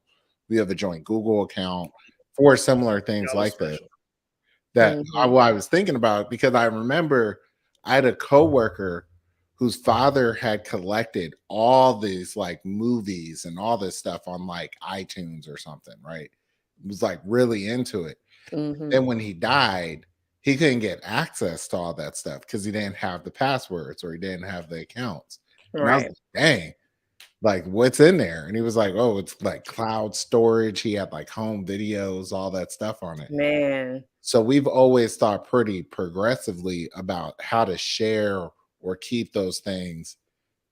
We have a joint Google account for similar things like this. That I was thinking about, because I remember I had a coworker whose father had collected all these like movies and all this stuff on like iTunes or something, right? He was like really into it. Then when he died, he couldn't get access to all that stuff because he didn't have the passwords, or he didn't have the accounts. And I was like, dang, like, what's in there? And he was like, oh, it's like cloud storage. He had like home videos, all that stuff on it. Man. So we've always thought pretty progressively about how to share or keep those things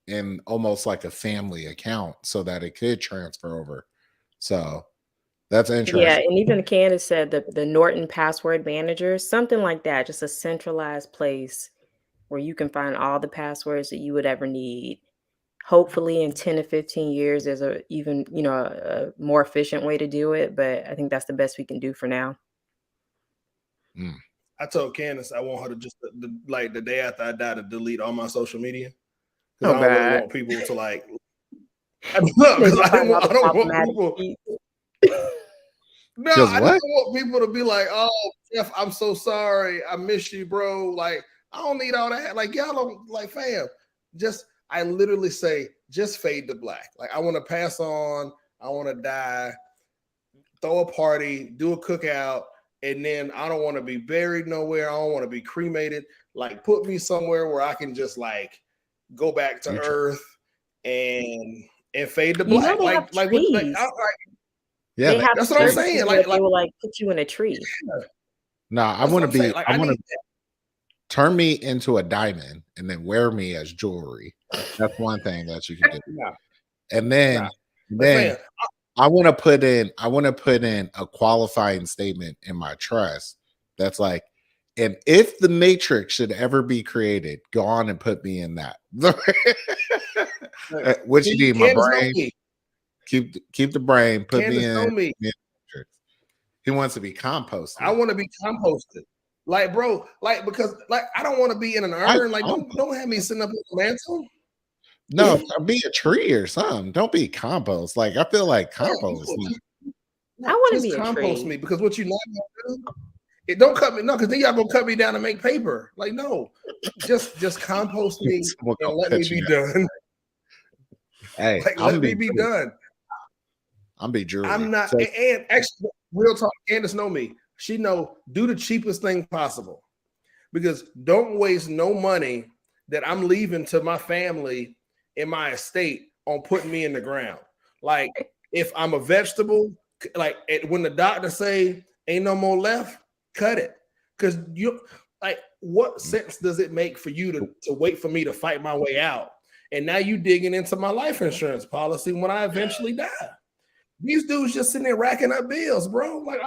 in almost like a family account so that it could transfer over. So that's interesting. Yeah, and even Candace said the Norton Password Manager, something like that, just a centralized place where you can find all the passwords that you would ever need. Hopefully in 10 to 15 years, there's a more efficient way to do it, but I think that's the best we can do for now. I told Candace I want her to just like the day after I die to delete all my social media Oh, because I don't really God. want people to like. Because I don't want people. No, Just I what? just don't want people to be like, "Oh, Jeff, I'm so sorry. I miss you, bro." Like, I don't need all that. Like, y'all don't like, fam. Just, I literally say, just fade to black. Like, I want to pass on. I want to die. Throw a party, do a cookout, and then I don't want to be buried nowhere. I don't want to be cremated. Like, put me somewhere where I can just like go back to Earth and fade to black. They have trees. Yeah, that's what I'm saying. Like they will like put you in a tree. No, I want to be. Like, I want to turn me into a diamond and then wear me as jewelry. That's one thing that you can do. And then I want to put in. I want to put in a qualifying statement in my trust that's like, and if the Matrix should ever be created, go on and put me in that. What you need, my brain. Keep the brain. Put me in. He wants to be composted. I want to be composted, like, bro, like, because like I don't want to be in an urn. Like, don't have me sitting up in the mantle. No, be a tree or something. Don't be compost. Like, I feel like compost. I want to be compost a tree. Me because what you not gonna do? It don't cut me. No, because then y'all gonna cut me down and make paper. Like, no, just compost me and let me be done. Hey, like, let me be done. I'm be jewelry. I'm not. So, and actually, real talk. Candace know me. She know do the cheapest thing possible, because don't waste no money that I'm leaving to my family in my estate on putting me in the ground. Like, if I'm a vegetable, like when the doctor say ain't no more left, cut it. Because you like, what sense does it make for you to wait for me to fight my way out? And now you digging into my life insurance policy when I eventually die. These dudes just sitting there racking up bills, bro. Like,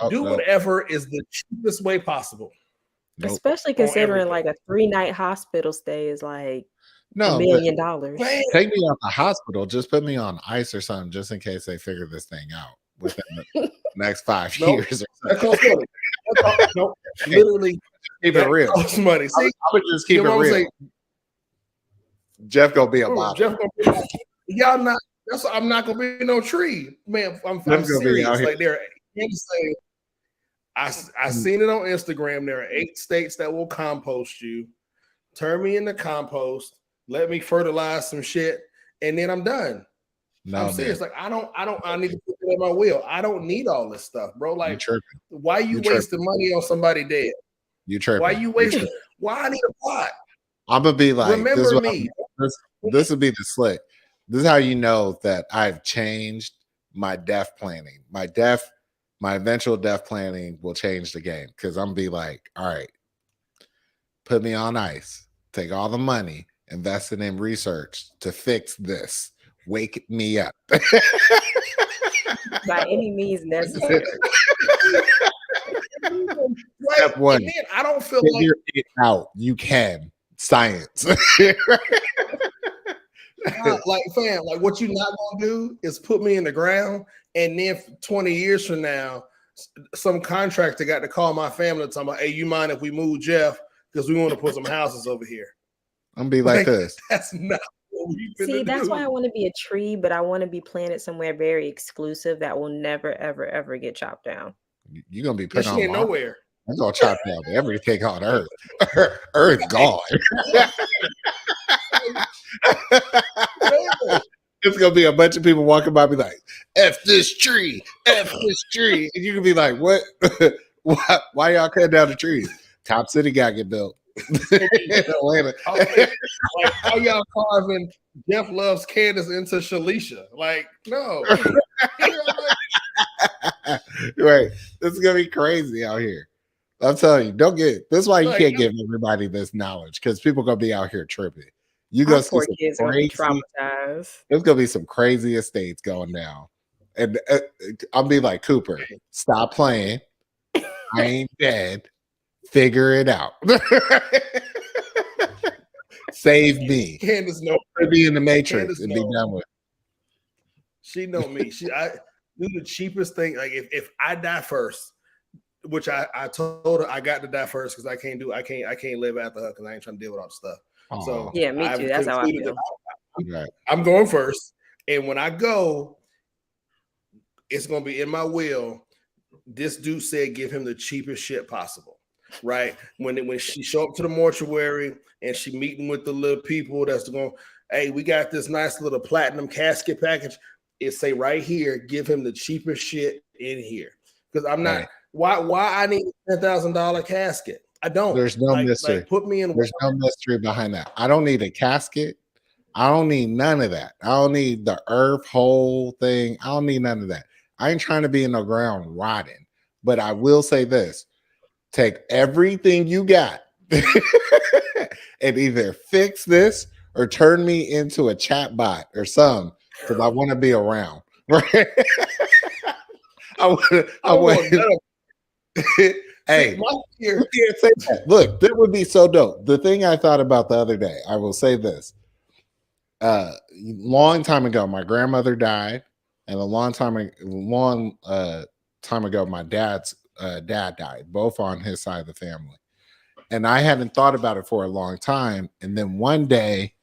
do whatever is the cheapest way possible. Especially considering like a 3-night hospital stay is like $1 million. Take me out the hospital. Just put me on ice or something, just in case they figure this thing out within the next 5 years. That costs money. Nope. Literally, keep it real. Costs money. See, I would just keep it real. Say, Jeff gonna be a bottom. Jeff gonna be, y'all not. That's why I'm not gonna be no tree, man. I'm serious. Like there, I seen it on Instagram. There are 8 states that will compost you. Turn me into compost. Let me fertilize some shit, and then I'm done. No, I'm serious. Man. Like I need to put it in my will. I don't need all this stuff, bro. Like, why you wasting money on somebody dead? You tripping? Why you wasting? Why I need a plot? I'm gonna be like, remember me. This would be the slick. This is how you know that I've changed my death planning. My eventual death planning will change the game, because I'm gonna be like, all right, put me on ice, take all the money, invest it in research to fix this. Wake me up. By any means necessary. Step 1. I don't feel figure it out. You can. Science. Like, fam, like what you're not gonna do is put me in the ground, and then 20 years from now, some contractor got to call my family and talk about, hey, you mind if we move Jeff because we want to put some houses over here? I'm gonna be like this. That's not what we see. That's why I want to be a tree, but I want to be planted somewhere very exclusive that will never, ever, ever get chopped down. You're gonna be put on nowhere. I'm gonna chop down everything on Earth. Earth gone. It's gonna be a bunch of people walking by, be like, "F this tree, F this tree," and you can be like, "What? Why y'all cutting down the trees? Top City gotta get built." Atlanta. Like, how y'all carving Jeff Loves Candace into Shalisha? Like, no. Right. This is gonna be crazy out here. I'm telling you, don't get this is why you can't give everybody this knowledge, because people gonna be out here tripping. You go see some kids crazy, traumatized. There's gonna be some crazy estates going down. And I'll be like, Cooper, stop playing. I ain't dead. Figure it out. Save me. Candace know be in the Matrix and be done with. She know me. I do the cheapest thing. Like if I die first, which I told her I got to die first because I can't live after her because I ain't trying to deal with all the stuff. Aw. So Yeah, me I've too. That's how I concluded feel. that Right. I'm going first, and when I go, it's gonna be in my will. This dude said give him the cheapest shit possible. Right when she show up to the mortuary and she meeting with the little people that's going, hey, we got this nice little platinum casket package. It say right here, give him the cheapest shit in here because I'm not. Right. Why I need a $10,000 casket? I don't. There's no mystery. Like, put me in. There's no mystery behind that. I don't need a casket. I don't need none of that. I don't need the earth hole thing. I don't need none of that. I ain't trying to be in the ground rotting. But I will say this. Take everything you got and either fix this or turn me into a chat bot or something because I want to be around. Right? I want hey, you can't say that. Look, that would be so dope. The thing I thought about the other day, I will say this. Long time ago, my grandmother died, and a long time ago, my dad's dad died, both on his side of the family. And I hadn't thought about it for a long time. And then one day,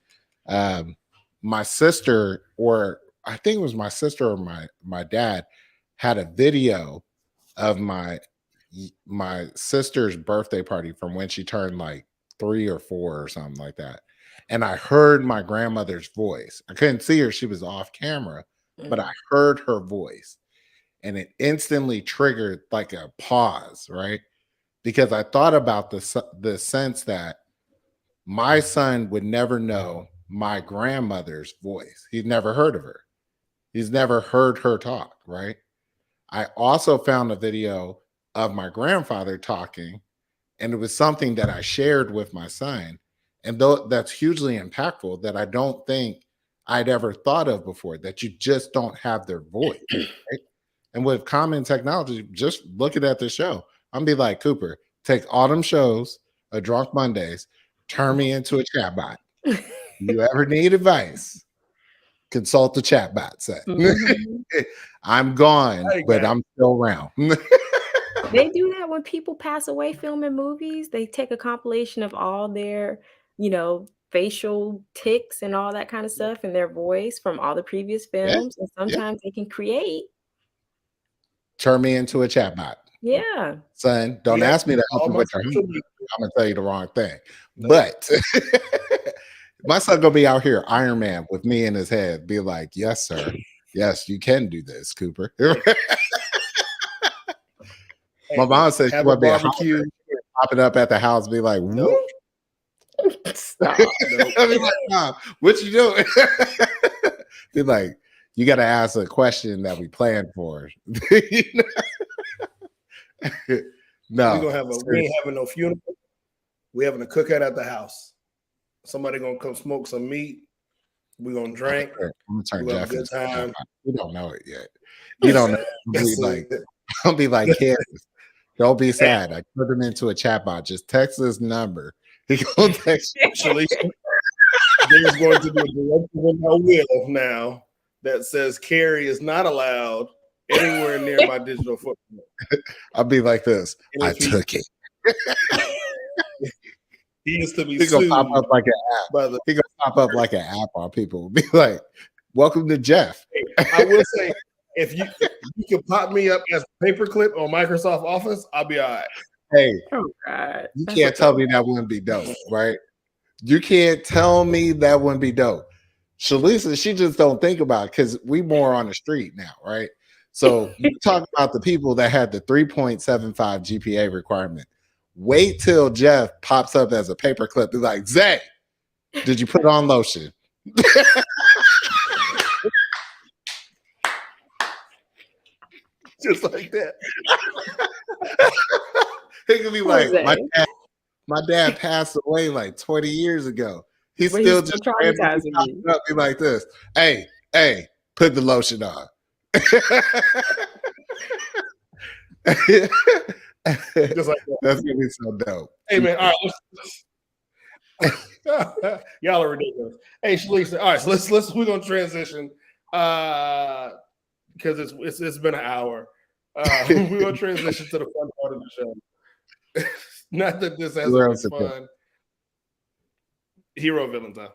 my sister, or I think it was my sister or my dad, had a video of my sister's birthday party from when she turned like 3 or 4 or something like that. And I heard my grandmother's voice. I couldn't see her, she was off camera, but I heard her voice. And it instantly triggered like a pause, right? Because I thought about the sense that my son would never know my grandmother's voice. He'd never heard of her. He's never heard her talk, right? I also found a video of my grandfather talking, and it was something that I shared with my son. And though that's hugely impactful, that I don't think I'd ever thought of before, that you just don't have their voice, right? And with common technology, just looking at the show, I'm be like, Cooper, take all them shows, a Drunk Mondays, turn me into a chatbot. You ever need advice, consult the chatbot. Say, I'm gone, but I'm still around. They do that when people pass away filming movies. They take a compilation of all their, facial tics and all that kind of stuff and their voice from all the previous films. And sometimes they can create. Turn me into a chatbot. Yeah. Son, don't ask me to help you with your homework. I'm going to tell you the wrong thing. But my son going to be out here, Iron Man, with me in his head, be like, yes, sir. Yes, you can do this, Cooper. My mom said she want to be a barbecue, popping up at the house, be like, nope. Stop. Nope. I mean, like, Mom, what you doing? Be like, you got to ask a question that we planned for. No, we ain't having no funeral. We having a cookout at the house. Somebody gonna come smoke some meat. We're gonna drink. I'm gonna turn Jeff good time. You don't know it yet. You don't know. I'll be like, Kansas, don't be sad. I put him into a chatbot. Just text this number. He gonna text you. Actually, there's going to be a directive in my will now that says Carrie is not allowed anywhere near my digital footprint. I'll be like this. I took it. He used to be He gonna pop up like an app. He gonna pop up like an app on people. Be like, welcome to Jeff. I will say, if you can pop me up as a paperclip on Microsoft Office, I'll be all right. Hey, God. You can't tell me that wouldn't be dope, right? You can't tell me that wouldn't be dope. Shalisa, she just don't think about it because we more on the street now, right? So you talk about the people that had the 3.75 GPA requirement. Wait till Jeff pops up as a paperclip. Be like, Zay, did you put on lotion? Just like that. He could be like, my dad passed away like 20 years ago. He's still just traumatizing me. Up, be like this. Hey, put the lotion on. Just like that. That's gonna be so dope. Hey man, all right. Y'all are ridiculous. Hey, Shalisa. All right, so we're gonna transition because it's been an hour. We're gonna transition to the fun part of the show. Not that this hasn't Heroes been and fun. Hero villains, huh?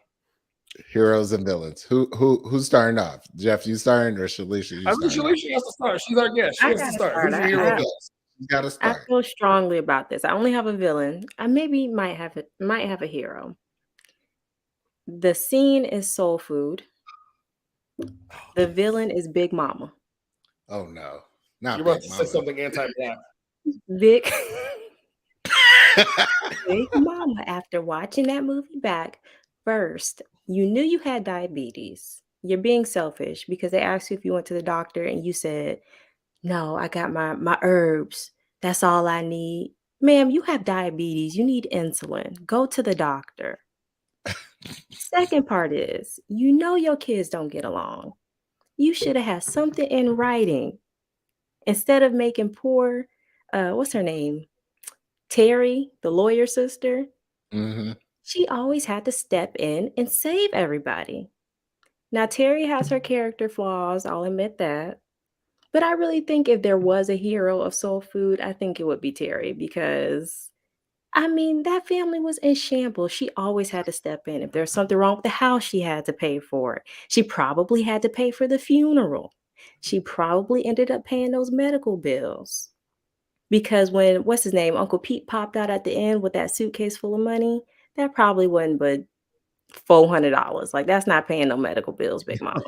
Heroes and villains. Who's starting off? Jeff, you starting or Shalisha? I think Shalisha has to start. She's our guest. She I has to gotta start. start. Who's your hero villain? You got to I start. feel strongly about this. I only have a villain. I maybe might have a hero. The scene is Soul Food. The villain is Big Mama. Oh no, not You're about Big to say Mama. something anti-black. Big Big Mama, after watching that movie back, first, you knew you had diabetes. You're being selfish because they asked you if you went to the doctor and you said, no, I got my herbs. That's all I need. Ma'am, you have diabetes. You need insulin. Go to the doctor. Second part is, you know your kids don't get along. You should have had something in writing. Instead of making poor, what's her name? Terry, the lawyer sister, Mm-hmm. she always had to step in and save everybody. Now, Terry has her character flaws, I'll admit that. But I really think if there was a hero of soul food, I think it would be Terry because, I mean, that family was in shambles. She always had to step in. If there's something wrong with the house, she had to pay for it. She probably had to pay for the funeral. She probably ended up paying those medical bills. Because when, what's his name, Uncle Pete popped out at the end with that suitcase full of money, that probably wasn't but $400. Like, that's not paying no medical bills, Big Mama.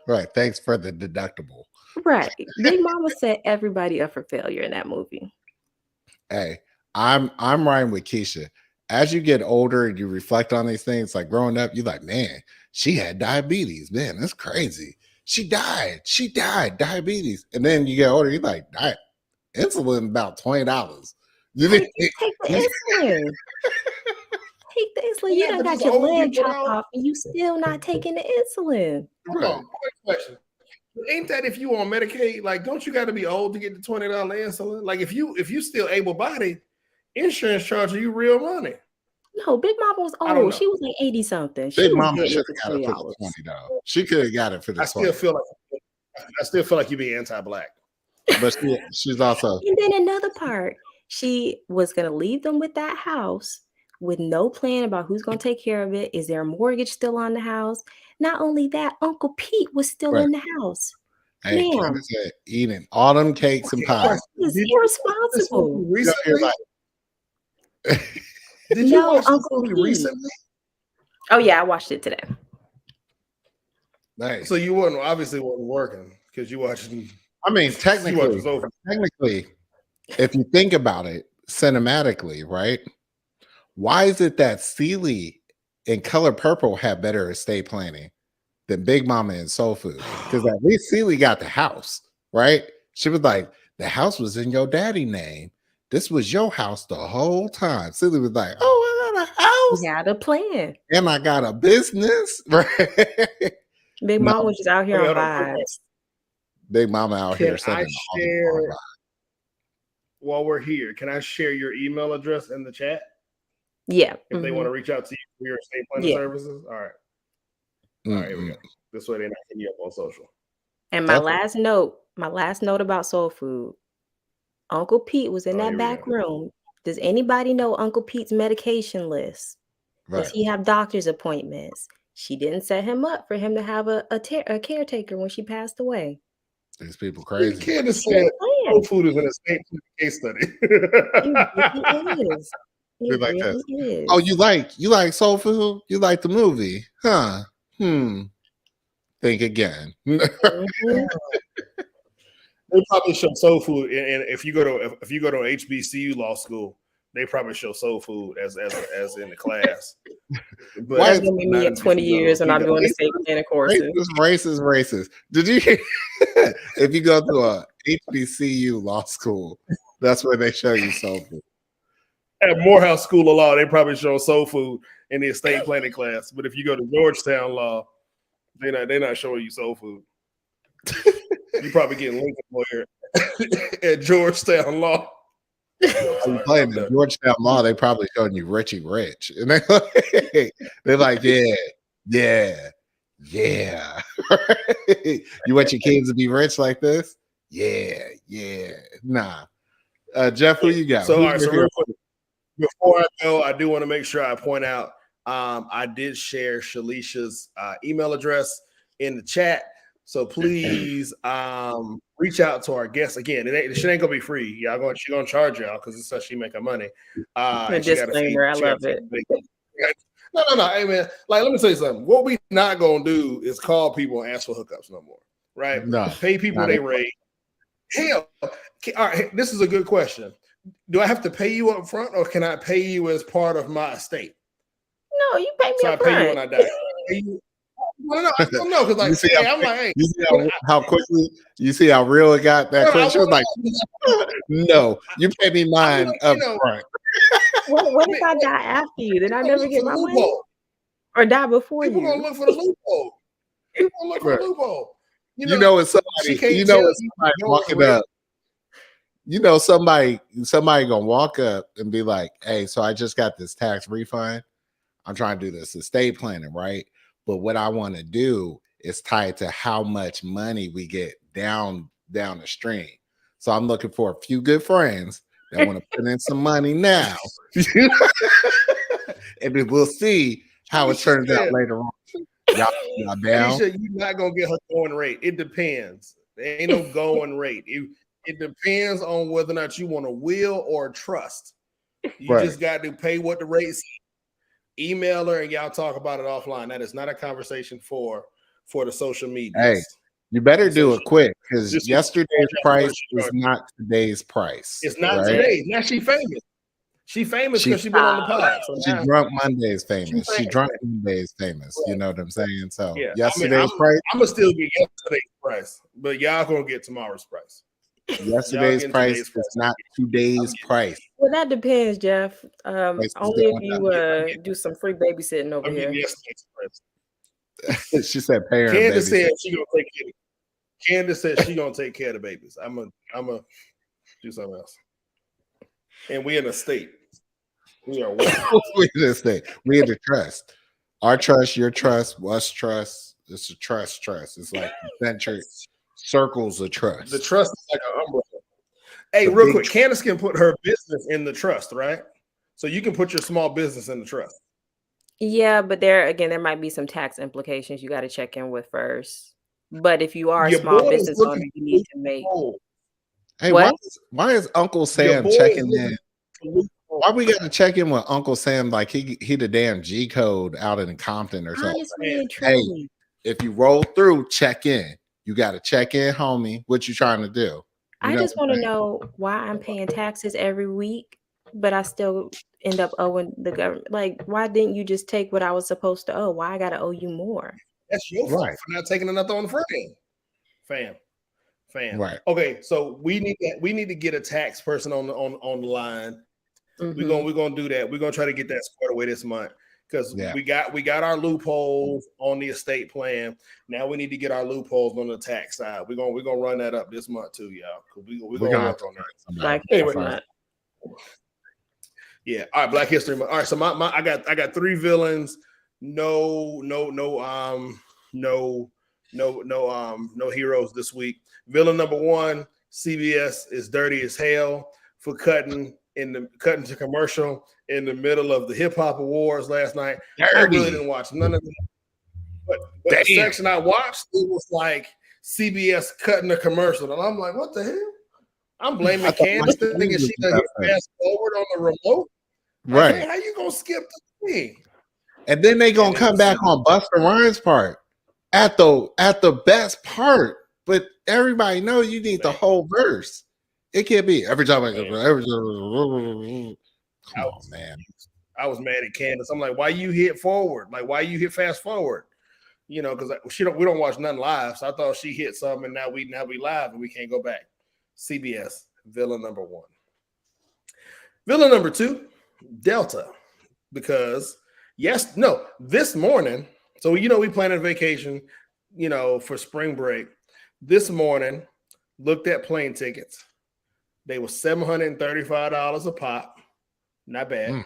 Right. Thanks for the deductible. Right. Big Mama set everybody up for failure in that movie. Hey, I'm riding with Keisha. As you get older and you reflect on these things, like growing up, you're like, man, she had diabetes. Man, that's crazy. She died. Diabetes. And then you get older, you're like, insulin about $20. You Take the insulin. Take the insulin. You done got your leg chopped off and you still not taking the insulin. Right. Quick question. Ain't that if you on Medicaid, like, don't you got to be old to get the $20 insulin? Like, if you still able-bodied, insurance charging you real money. No, Big Mama was old. She was like 80 something. Big Mama should have got it for the $20. She could have got it for the $20. I still feel like you be anti-black. But she's also. And then another part, she was going to leave them with that house with no plan about who's going to take care of it. Is there a mortgage still on the house? Not only that, Uncle Pete was still in the house. Hey, Candace said, eating all them cakes and pies. This is irresponsible. Did you watch Uncle Pete recently? Oh yeah, I watched it today. Nice. So you obviously wasn't working because you watched. I mean, technically, if you think about it cinematically, right? Why is it that Celie and Color Purple have better estate planning than Big Mama and Soul Food? Because at least Celie got the house, right? She was like, the house was in your daddy name. This was your house the whole time. Celie was like, oh, I got a house. You got a plan. And I got a business, right? Big Mama was just out here on vibes. Big Mama out here. While we're here, can I share your email address in the chat? Yeah. If they want to reach out to you for your estate planning services. All right. All right, here we go. This way they're not hitting you up on social. And my last note about Soul Food. Uncle Pete was in that back room. Does anybody know Uncle Pete's medication list? Right. Does he have doctor's appointments? She didn't set him up for him to have a caretaker when she passed away. These people crazy. You can't just say Soul Food is an estate case study. It is. It like really is. Oh, you like Soul Food? You like the movie? Huh? Think again. Mm-hmm. They probably show Soul Food, and if you go to HBCU law school, they probably show Soul Food as in the class. But that's gonna be me in 20 years when I'm doing the same kind of courses. Racist. Did you hear? If you go to a HBCU law school, that's where they show you Soul Food. At Morehouse School of Law, they probably show Soul Food in the estate planning class. But if you go to Georgetown Law, they're not showing you Soul Food. You probably getting Lincoln lawyer at Georgetown Law. You playing the Georgetown Law? They probably showing you Richie Rich, and they're like, yeah. You want your kids to be rich like this? Yeah. Nah. Jeff, who you got? So, Who's all right, so your real quick, before I go, I do want to make sure I point out I did share Shalisha's email address in the chat. So please reach out to our guests. Again, she ain't gonna be free. She gonna charge y'all because it's how she making money. A disclaimer, I love it. No. Hey man, like let me tell you something. What we not gonna do is call people and ask for hookups no more. Right? No, pay people they rate. Hell, all right. This is a good question. Do I have to pay you up front, or can I pay you as part of my estate? No, you pay me So up I pay front. you when I die. No, I don't know because like, I'm like, hey, you see how quickly you see how real it got that question. Was like, no, you pay me mine up front. What if I die after you? Then I never get my money, or die before you? People gonna look for the loophole. People gonna look for the loophole. You know, it's somebody. You know, it's somebody walking up. You know, somebody gonna walk up and be like, "Hey, so I just got this tax refund. I'm trying to do this estate planning, right? But what I want to do is tied to how much money we get down the stream. So I'm looking for a few good friends that want to put in some money now, and then we'll see how it turns out later on. Y'all down? You're not gonna get her going rate. It depends. There ain't no going rate. It depends on whether or not you want a will or a trust. You just got to pay what the rates. Email her and y'all talk about it offline. That is not a conversation for the social media. Hey, you better do it quick because yesterday's price is not today's price. It's not today. Now she famous. She famous because she been on the pod. So she drunk Mondays famous. She drunk Mondays famous. Right. You know what I'm saying? So yeah. yesterday's price. I'm gonna still get yesterday's price, but y'all gonna get tomorrow's price. Yesterday's price is not today's price. Well, that depends, Jeff. Only if you do some free babysitting over here. She said, "Pay her." Candace said she gonna take care. Candace said she gonna take care of the babies. I'm gonna do something else. And we in a state. We are we in a state. We in the trust. Our trust, your trust, us trust. It's a trust. It's like concentric circles of trust. The trust is like an umbrella. Hey, real quick, Candace can put her business in the trust, right? So you can put your small business in the trust. Yeah, but there might be some tax implications you got to check in with first. But if you are a small business owner, you need to make. Hey, why is Uncle Sam checking in? Why we got to check in with Uncle Sam like he the damn G code out in Compton or something? Hey, if you roll through, check in. You got to check in, homie. What you trying to do? I just want to know why I'm paying taxes every week, but I still end up owing the government. Like, why didn't you just take what I was supposed to owe? Why I got to owe you more? That's your fault for not taking enough on the front end, fam. Right. Okay, so we need to get a tax person on the line. Mm-hmm. We're gonna do that. We're gonna try to get that squared away this month because we got our loopholes on the estate plan. Now we need to get our loopholes on the tax side. We're gonna run that up this month too, y'all. We're gonna work on that. Anyway, yeah. All right, Black History Month. All right, so I got 3 villains. No heroes this week. Villain number 1, CBS is dirty as hell for cutting to commercial in the middle of the hip hop awards last night. Dirty. I really didn't watch none of that. But the section I watched, it was like CBS cutting a commercial. And I'm like, what the hell? I'm blaming Candace thinking she doesn't hit fast forward on the remote. Right. Like, how you gonna skip the thing? And then they gonna come back on Busta Rhymes' part at the best part. But everybody know you need the whole verse. It can't be every time I go. Come on, man. I was mad at Candace. I'm like, why you hit forward? Like, why you hit fast forward? You know, because we don't watch none live. So I thought she hit something, and now we live and we can't go back. CBS, villain number 1. Villain number 2, Delta. Because this morning, so we planned a vacation, for spring break. This morning, looked at plane tickets. They were $735 a pop. Not bad.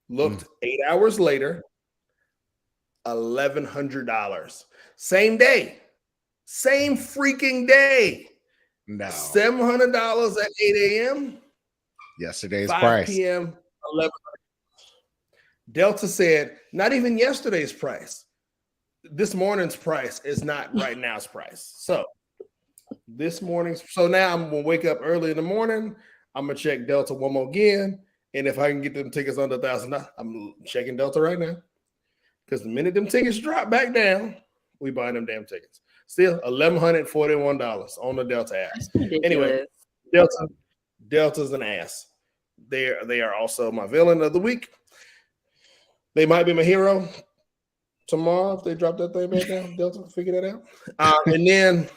Looked 8 hours later, $1,100. Same day. Same freaking day. No. $700 at 8 a.m. Yesterday's 5 price. p.m. 11. Delta said, not even yesterday's price. This morning's price is not right now's price. So this morning's, so now I'm gonna wake up early in the morning. I'm gonna check Delta one more again. And if I can get them tickets under $1,000, I'm checking Delta right now. Because the minute them tickets drop back down, we buying them damn tickets. Still $1,141 on the Delta app. Anyway, Delta's an ass. They are also my villain of the week. They might be my hero tomorrow if they drop that thing back down. Delta, figure that out. And then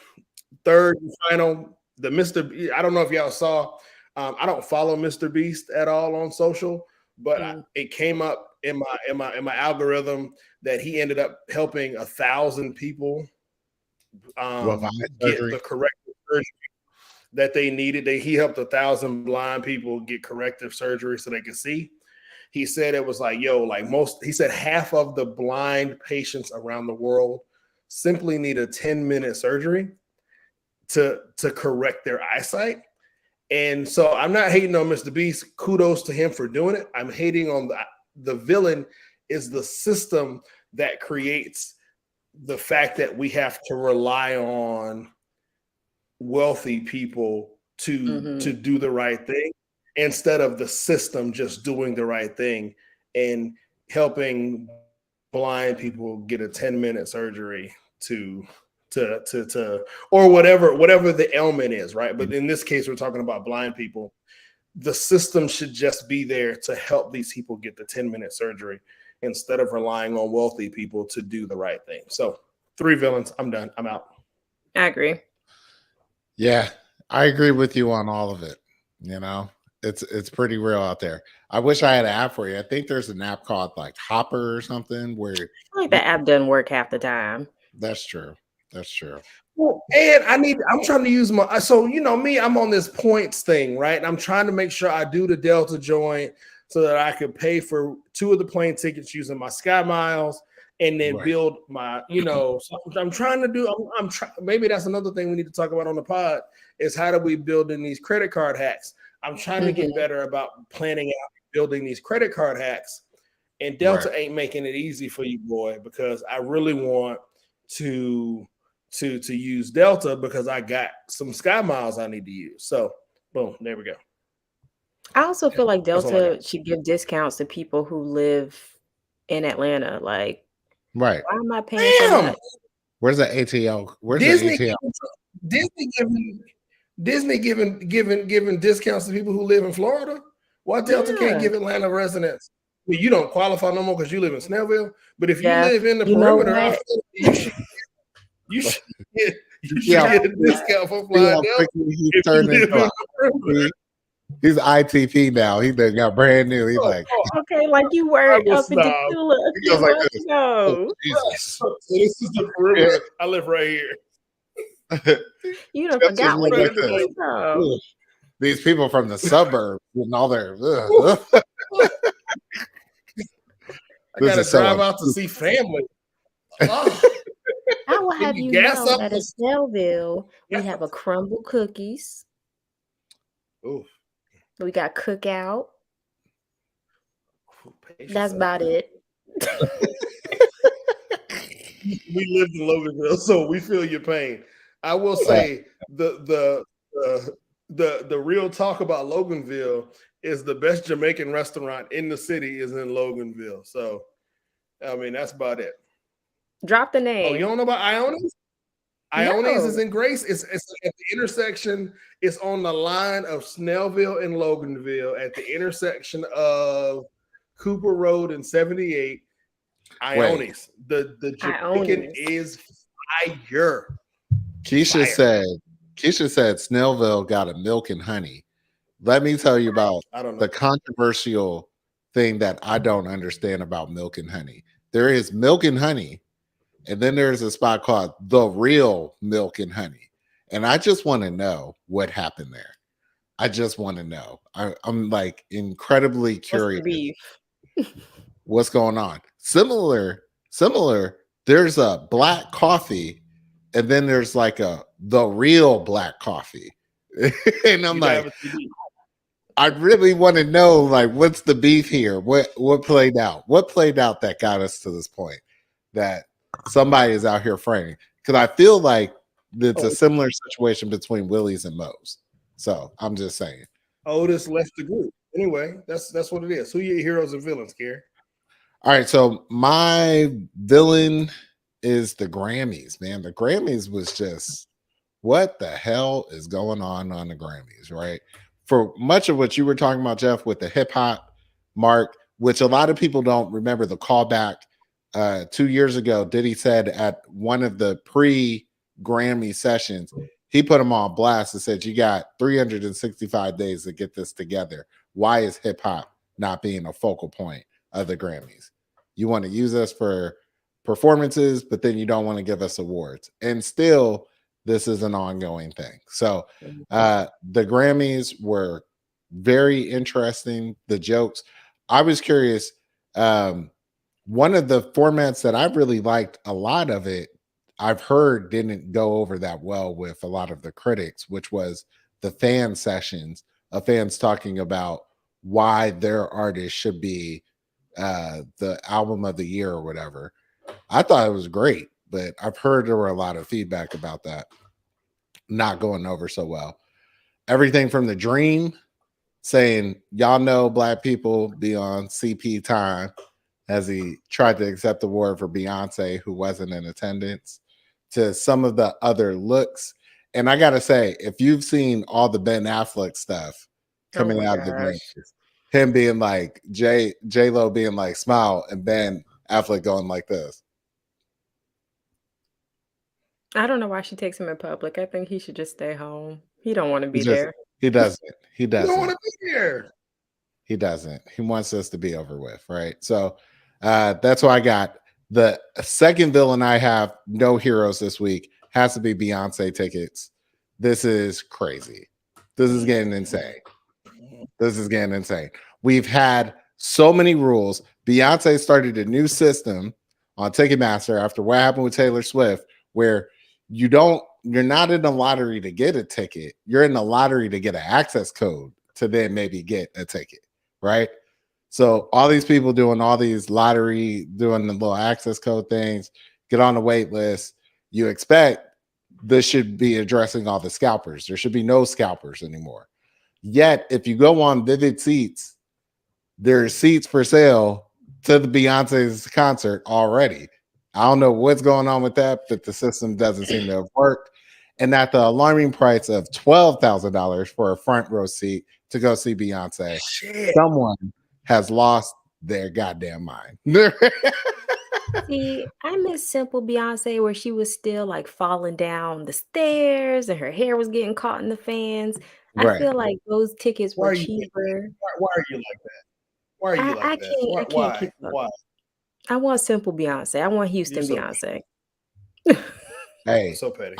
third and final, the Mr. I don't know if y'all saw. I don't follow Mr. Beast at all on social, but it came up in my algorithm that he ended up helping 1,000 people get the corrective surgery that they needed. He helped 1,000 blind people get corrective surgery so they could see. He said it was like, he said half of the blind patients around the world simply need a 10-minute surgery to correct their eyesight. And so I'm not hating on Mr. Beast. Kudos to him for doing it. I'm hating on the villain is the system that creates the fact that we have to rely on wealthy people to do the right thing instead of the system just doing the right thing and helping blind people get a 10-minute surgery to or whatever the ailment is, right? But in this case, we're talking about blind people. The system should just be there to help these people get the 10-minute surgery instead of relying on wealthy people to do the right thing. So 3 villains. I'm done. I'm out. I agree. Yeah, I agree with you on all of it. You know, it's pretty real out there. I wish I had an app for you. I think there's an app called like Hopper or something where I feel like the app doesn't work half the time. That's true. That's true. Well, and I'm trying to use so you know me, I'm on this points thing, right? And I'm trying to make sure I do the Delta joint so that I could pay for 2 of the plane tickets using my Sky Miles and then build my, so I'm trying to do, maybe that's another thing we need to talk about on the pod is how do we build in these credit card hacks? I'm trying to get better about planning out building these credit card hacks, and Delta ain't making it easy for you, boy, because I really want to use Delta because I got some Sky Miles I need to use. So boom, there we go. I also feel like Delta should give discounts to people who live in Atlanta. Like, why am I paying so much? Where's the ATL? Where's Disney the ATL? Disney giving discounts to people who live in Florida. Why Delta can't give Atlanta residents? Well, you don't qualify no more because you live in Snellville. But if you live in the perimeter, you should get a discount for flying Delta. He's ITP now. He done got brand new. He's like, okay, like you were up in Tula. He goes like this. Oh, Jesus. So this is the perimeter. I live right here. You done forgot what it is. These people from the suburbs and all their. I gotta drive out to see family. Oh. I will have you know that in Snellville, we have a Crumble Cookies. Ooh. We got Cookout. That's about it. We lived in Loganville, so we feel your pain. I will say the real talk about Loganville is the best Jamaican restaurant in the city is in Loganville. So, I mean, that's about it. Drop the name. Oh, you don't know about Iones? Iones is in Grace. It's at the intersection. It's on the line of Snellville and Loganville at the intersection of Cooper Road and 78. Iones. The Jamaican is fire. Keisha said Snellville got a milk and honey. Let me tell you about the controversial thing that I don't understand about milk and honey. There is milk and honey, and then there's a spot called The Real Milk and Honey. And I just want to know what happened there. I just want to know. I'm like incredibly curious. What's going on? Similar, there's a black coffee, and then there's like the real black coffee. And I'm like, I really want to know, like, what's the beef here? What played out? What played out that got us to this point that somebody is out here framing? Because I feel like it's a similar situation between Willie's and Moe's. So I'm just saying. Otis left the group. Anyway, that's what it is. Who are your heroes and villains, Gary? All right, so my villain is the Grammys, man. The Grammys was just, what the hell is going on the Grammys, right? For much of what you were talking about, Jeff, with the hip hop mark, which a lot of people don't remember the callback 2 years ago, Diddy said at one of the pre-Grammy sessions, he put them on blast and said, you got 365 days to get this together. Why is hip hop not being a focal point of the Grammys? You want to use us for performances, but then you don't want to give us awards. And still, this is an ongoing thing. So the Grammys were very interesting. The jokes. I was curious. One of the formats that I really liked, a lot of it, I've heard didn't go over that well with a lot of the critics, which was the fan sessions of fans talking about why their artist should be the album of the year or whatever. I thought it was great, but I've heard there were a lot of feedback about that not going over so well. Everything from The Dream saying, y'all know black people be on CP time, as he tried to accept the award for Beyonce, who wasn't in attendance, to some of the other looks. And I got to say, if you've seen all the Ben Affleck stuff coming out of the Grammys, him being like, J-Lo being like, smile, and Ben Affleck going like this. I don't know why she takes him in public. I think he should just stay home. He don't want to be He just- there. He doesn't. He You don't doesn't. want to be here. He doesn't. He wants us to be over with, right? So that's why I got the second villain. I have no heroes this week. Has to be Beyonce tickets. This is crazy. This is getting insane. This is getting insane. We've had so many rules. Beyonce started a new system on Ticketmaster after what happened with Taylor Swift, where you're not in the lottery to get a ticket. You're in the lottery to get an access code to then maybe get a ticket, right? So all these people doing all these lottery, doing the little access code things, get on the wait list. You expect this should be addressing all the scalpers. There should be no scalpers anymore. Yet, if you go on Vivid Seats, there are seats for sale to the Beyonce's concert already. I don't know what's going on with that, but the system doesn't seem to have worked. And at the alarming price of $12,000 for a front row seat to go see Beyonce, someone has lost their goddamn mind. See, I miss simple Beyonce where she was still like falling down the stairs and her hair was getting caught in the fans. I Right. feel like those tickets Why were are you- cheaper. Why are you like that? Why are you I like that? can't- I can't keep up. Why? I want simple Beyonce. I want Houston so- Beyonce. Hey, So petty.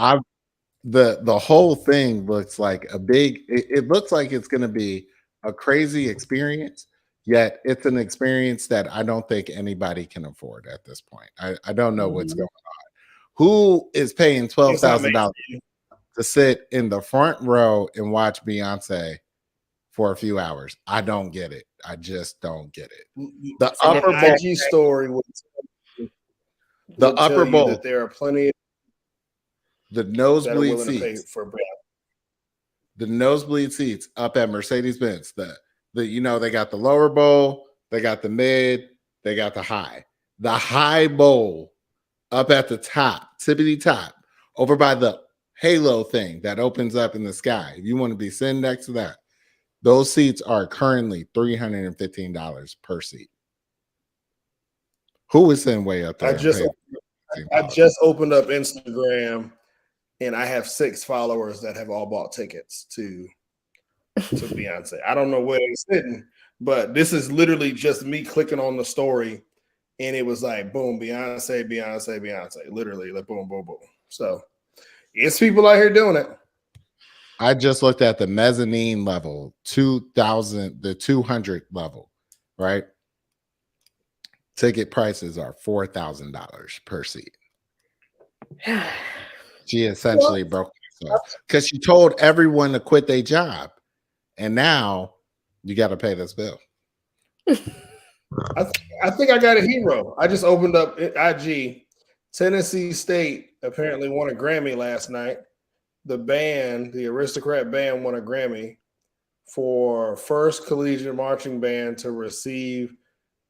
the whole thing looks like it looks like it's going to be a crazy experience, yet it's an experience that I don't think anybody can afford at this point. I don't know what's going on. Who is paying $12,000 to sit in the front row and watch Beyonce for a few hours? I don't get it. I just don't get it. The So upper the bowl, IG story would the tell upper you bowl, that there are plenty the that are nosebleed willing to pay seats. for Beyonce. The nosebleed seats up at Mercedes-Benz. The they got the lower bowl, they got the mid, they got the high. The high bowl up at the top, tippity top, over by the halo thing that opens up in the sky. If you want to be sitting next to that, those seats are currently $315 per seat. Who is sitting way up there? I just opened up Instagram and I have 6 followers that have all bought tickets to Beyonce. I don't know where they're sitting, but this is literally just me clicking on the story and it was like boom, Beyonce, Beyonce, Beyonce. Literally like boom, boom, boom. So it's people out here doing it. I just looked at the mezzanine level, 2,000, the 200 level, right? Ticket prices are $4,000 per seat. She essentially broke herself because she told everyone to quit their job. And now You got to pay this bill. I think I got a hero. I just opened up IG. Tennessee State apparently won a Grammy last night. The band, the Aristocrat Band, won a Grammy for first collegiate marching band to receive.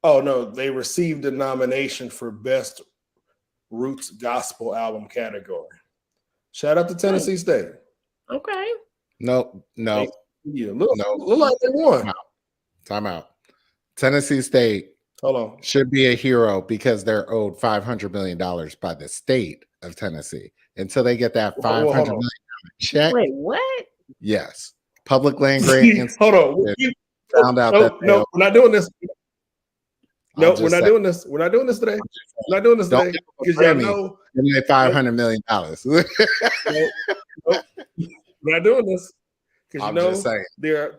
Oh no, they received a nomination for best roots gospel album category. Shout out to Tennessee State. Okay. No. Look like they won. Time out. Tennessee State Hold on. should be a hero because they're owed $500 million by the state of Tennessee. Until they get that $500 million check. Wait, what? Yes. Public land grant. Hold on. Found out we're not doing this. No, we're not doing this. We're not doing this today. We're not doing this today because y'all know. Give me $500 million. Nope. We're not doing this because I'm just saying. There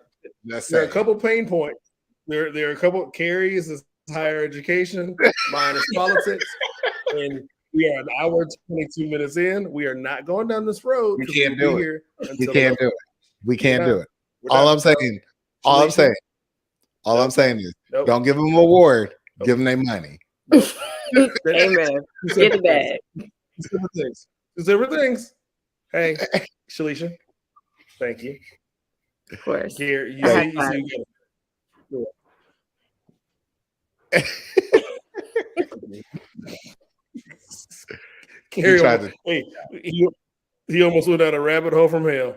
are a couple pain points. There are a couple. Carrie's is higher education. Mine is politics. And we are an hour and 22 minutes in. We are not going down this road. We can't do it. We can't do it. We can't do it. All I'm saying is don't give them an award. Give them their money. Amen. Get it back. Different things. Hey, Shalisha. Thank you. Of course. Here, you see. He almost went down a rabbit hole from hell.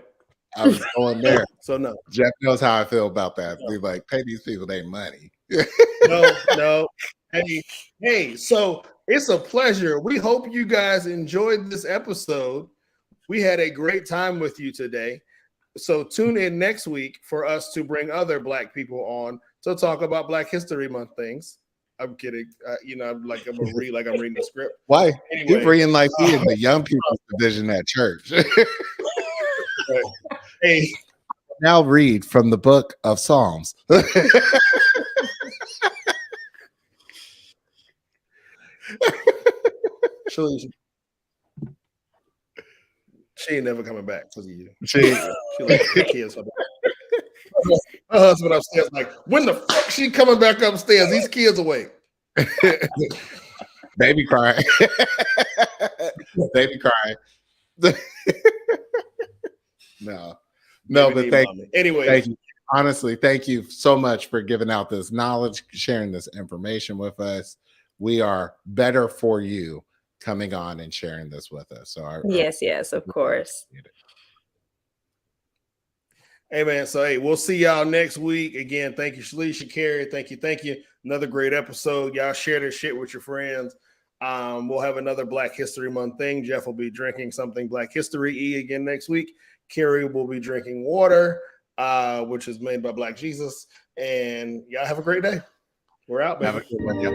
I was going there. So no. Jeff knows how I feel about that. He's like, pay these people their money. No. Hey, so it's a pleasure. We hope you guys enjoyed this episode. We had a great time with you today. So tune in next week for us to bring other Black people on to talk about Black History Month things. I'm kidding. I'm reading the script. Why? Anyway, he's reading like he in the young people's division at church. Hey, now read from the book of Psalms. She ain't never coming back because of you. She like the kids. Her husband upstairs, like, when the fuck she coming back upstairs? These kids awake. Baby crying. Baby crying. No, but thank you. Anyway, thank you. Honestly, thank you so much for giving out this knowledge, sharing this information with us. We are better for you coming on and sharing this with us. So yes, of course. Hey man, so we'll see y'all next week. Again, thank you, Shalisha, Carrie. Thank you. Another great episode. Y'all share this shit with your friends. We'll have another Black History Month thing. Jeff will be drinking something Black History-y again next week. Carrie will be drinking water, which is made by Black Jesus. And y'all have a great day. We're out, baby. Have a good one, y'all.